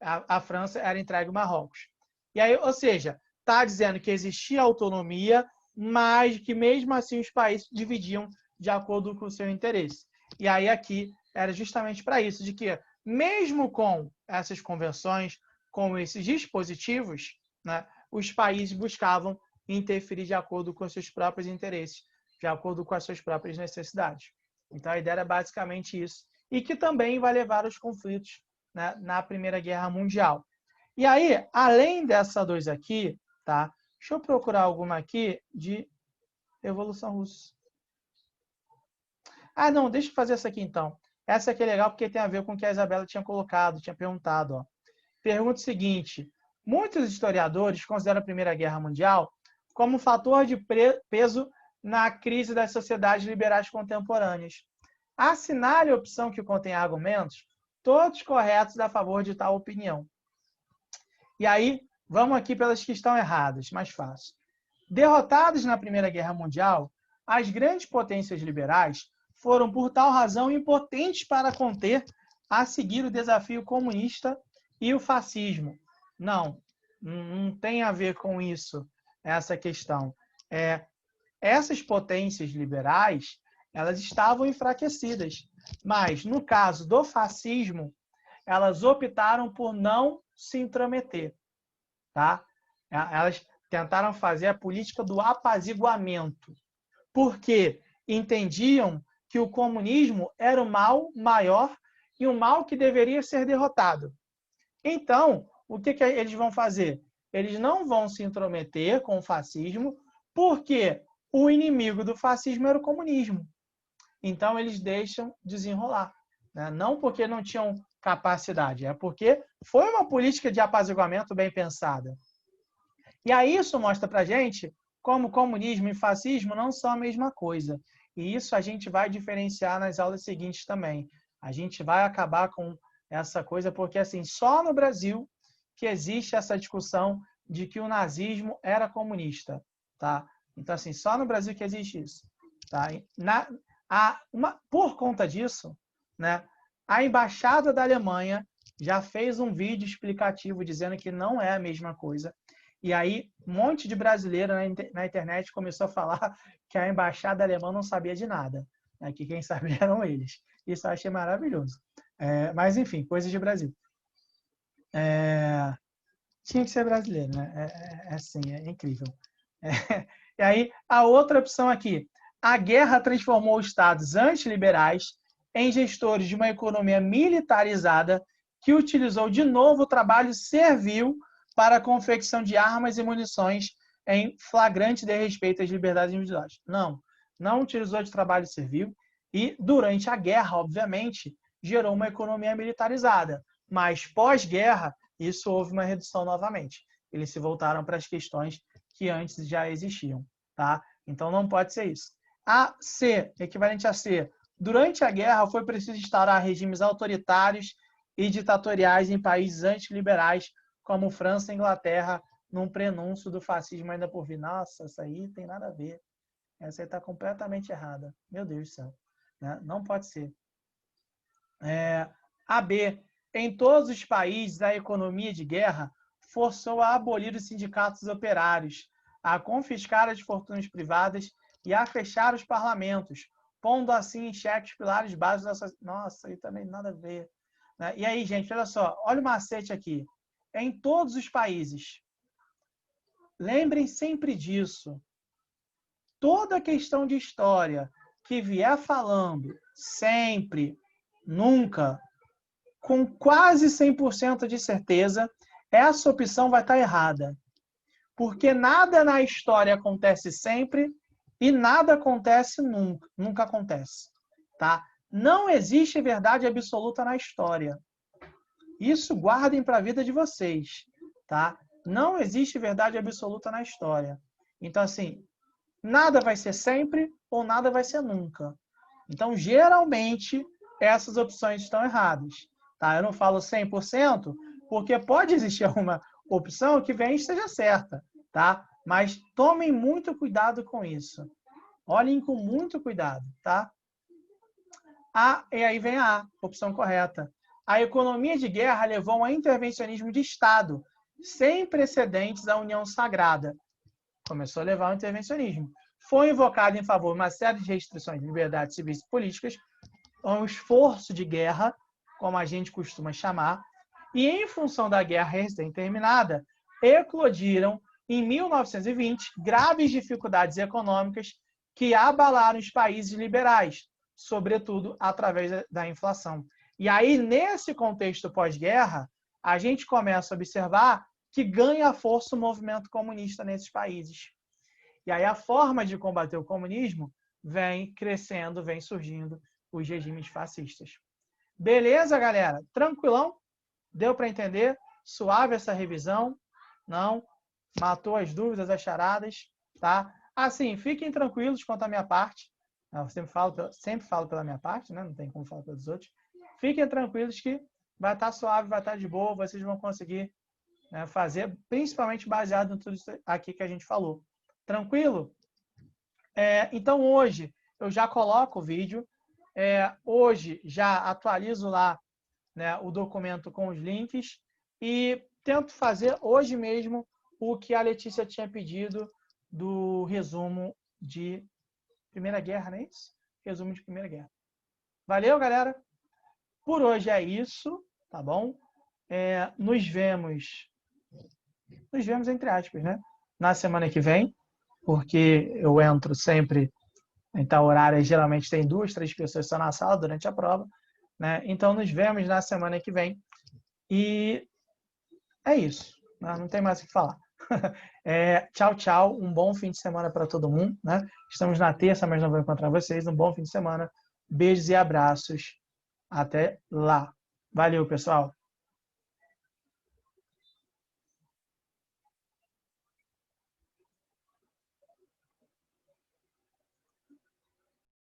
ao Marrocos. E aí, ou seja, está dizendo que existia autonomia, mas que mesmo assim os países dividiam de acordo com o seu interesse. E aí aqui era justamente para isso, de que mesmo com essas convenções, com esses dispositivos, né, os países buscavam interferir de acordo com seus próprios interesses, de acordo com as suas próprias necessidades. Então a ideia era basicamente isso. E que também vai levar aos conflitos, né, na Primeira Guerra Mundial. E aí, além dessa 2 aqui, tá? Deixa eu procurar alguma aqui de Revolução Russa. Ah, não, deixa eu fazer essa aqui então. Essa aqui é legal porque tem a ver com o que a Isabela tinha colocado, tinha perguntado. Ó. Pergunta o seguinte: muitos historiadores consideram a Primeira Guerra Mundial como um fator de peso na crise das sociedades liberais contemporâneas. Assinale a opção que contém argumentos, todos corretos a favor de tal opinião. E aí, vamos aqui pelas que estão erradas, mais fácil. Derrotados na Primeira Guerra Mundial, as grandes potências liberais foram, por tal razão, impotentes para conter a seguir o desafio comunista e o fascismo. Não tem a ver com isso, essa questão. Essas potências liberais, elas estavam enfraquecidas, mas, no caso do fascismo, elas optaram por não se intrometer. Tá? Elas tentaram fazer a política do apaziguamento, porque entendiam que o comunismo era o mal maior e o mal que deveria ser derrotado. Então, o que eles vão fazer? Eles não vão se intrometer com o fascismo, porque o inimigo do fascismo era o comunismo. Então, eles deixam desenrolar. Né? Não porque não tinham capacidade, é porque foi uma política de apaziguamento bem pensada. E aí isso mostra para a gente como comunismo e fascismo não são a mesma coisa. E isso a gente vai diferenciar nas aulas seguintes também. A gente vai acabar com essa coisa, porque assim, só no Brasil que existe essa discussão de que o nazismo era comunista, tá? Então, assim, só no Brasil que existe isso, tá? Por conta disso, né, a Embaixada da Alemanha já fez um vídeo explicativo dizendo que não é a mesma coisa. E aí, um monte de brasileiro na internet começou a falar que a Embaixada Alemã não sabia de nada, né, que quem sabia eram eles. Isso eu achei maravilhoso. Mas, enfim, coisas de Brasil. Tinha que ser brasileiro, né? Assim, é incrível. E aí, a outra opção aqui. A guerra transformou estados antiliberais em gestores de uma economia militarizada que utilizou de novo o trabalho servil para a confecção de armas e munições em flagrante desrespeito às liberdades individuais. Não utilizou de trabalho servil e, durante a guerra, obviamente, gerou uma economia militarizada. Mas, pós-guerra, isso houve uma redução novamente. Eles se voltaram para as questões que antes já existiam, tá? Então não pode ser isso. A C, equivalente a C, durante a guerra foi preciso instaurar regimes autoritários e ditatoriais em países antiliberais como França e Inglaterra, num prenúncio do fascismo ainda por vir. Nossa, essa aí tem nada a ver. Essa aí está completamente errada. Meu Deus do céu. Né? Não pode ser. A B, em todos os países, a economia de guerra forçou a abolir os sindicatos operários, a confiscar as fortunas privadas e a fechar os parlamentos, pondo assim em xeque os pilares básicos da sociedade. Nossa, aí também nada a ver. E aí, gente, olha só, olha o macete aqui. Em todos os países. Lembrem sempre disso. Toda questão de história que vier falando sempre, nunca, com quase 100% de certeza, essa opção vai estar errada. Porque nada na história acontece sempre e nada acontece nunca. Nunca acontece. Tá? Não existe verdade absoluta na história. Isso guardem para a vida de vocês. Tá? Não existe verdade absoluta na história. Então, assim, nada vai ser sempre ou nada vai ser nunca. Então, geralmente, essas opções estão erradas. Tá? Eu não falo 100%, porque pode existir alguma opção que venha e esteja certa. Tá? Mas tomem muito cuidado com isso. Olhem com muito cuidado. Tá? E aí vem a opção correta. A economia de guerra levou a um intervencionismo de Estado, sem precedentes à União Sagrada. Começou a levar ao intervencionismo. Foi invocado em favor de uma série de restrições de liberdades civis e políticas, um esforço de guerra, como a gente costuma chamar, e em função da guerra recém-terminada, eclodiram, em 1920, graves dificuldades econômicas que abalaram os países liberais, sobretudo através da inflação. E aí, nesse contexto pós-guerra, a gente começa a observar que ganha força o movimento comunista nesses países. E aí a forma de combater o comunismo vem crescendo, vem surgindo os regimes fascistas. Beleza, galera? Tranquilão? Deu para entender? Suave essa revisão? Não? Matou as dúvidas, as charadas? Tá? Assim, fiquem tranquilos quanto à minha parte. Eu sempre falo pela minha parte, né? Não tem como falar pelos outros. Fiquem tranquilos que vai estar suave, vai estar de boa, vocês vão conseguir, né, fazer, principalmente baseado em tudo isso aqui que a gente falou. Tranquilo? Então, hoje, eu já coloco o vídeo. Hoje, já atualizo lá, né, o documento com os links e tento fazer hoje mesmo o que a Letícia tinha pedido do resumo de Primeira Guerra, não é isso? Resumo de Primeira Guerra. Valeu, galera? Por hoje é isso, tá bom? Nos vemos entre aspas, né? Na semana que vem, porque eu entro sempre em tal horário, geralmente tem 2, 3 pessoas só na sala durante a prova, né? Então, nos vemos na semana que vem. E é isso, né? Não tem mais o que falar. Tchau, tchau. Um bom fim de semana para todo mundo, né? Estamos na terça, mas não vou encontrar vocês. Um bom fim de semana. Beijos e abraços. Até lá. Valeu, pessoal.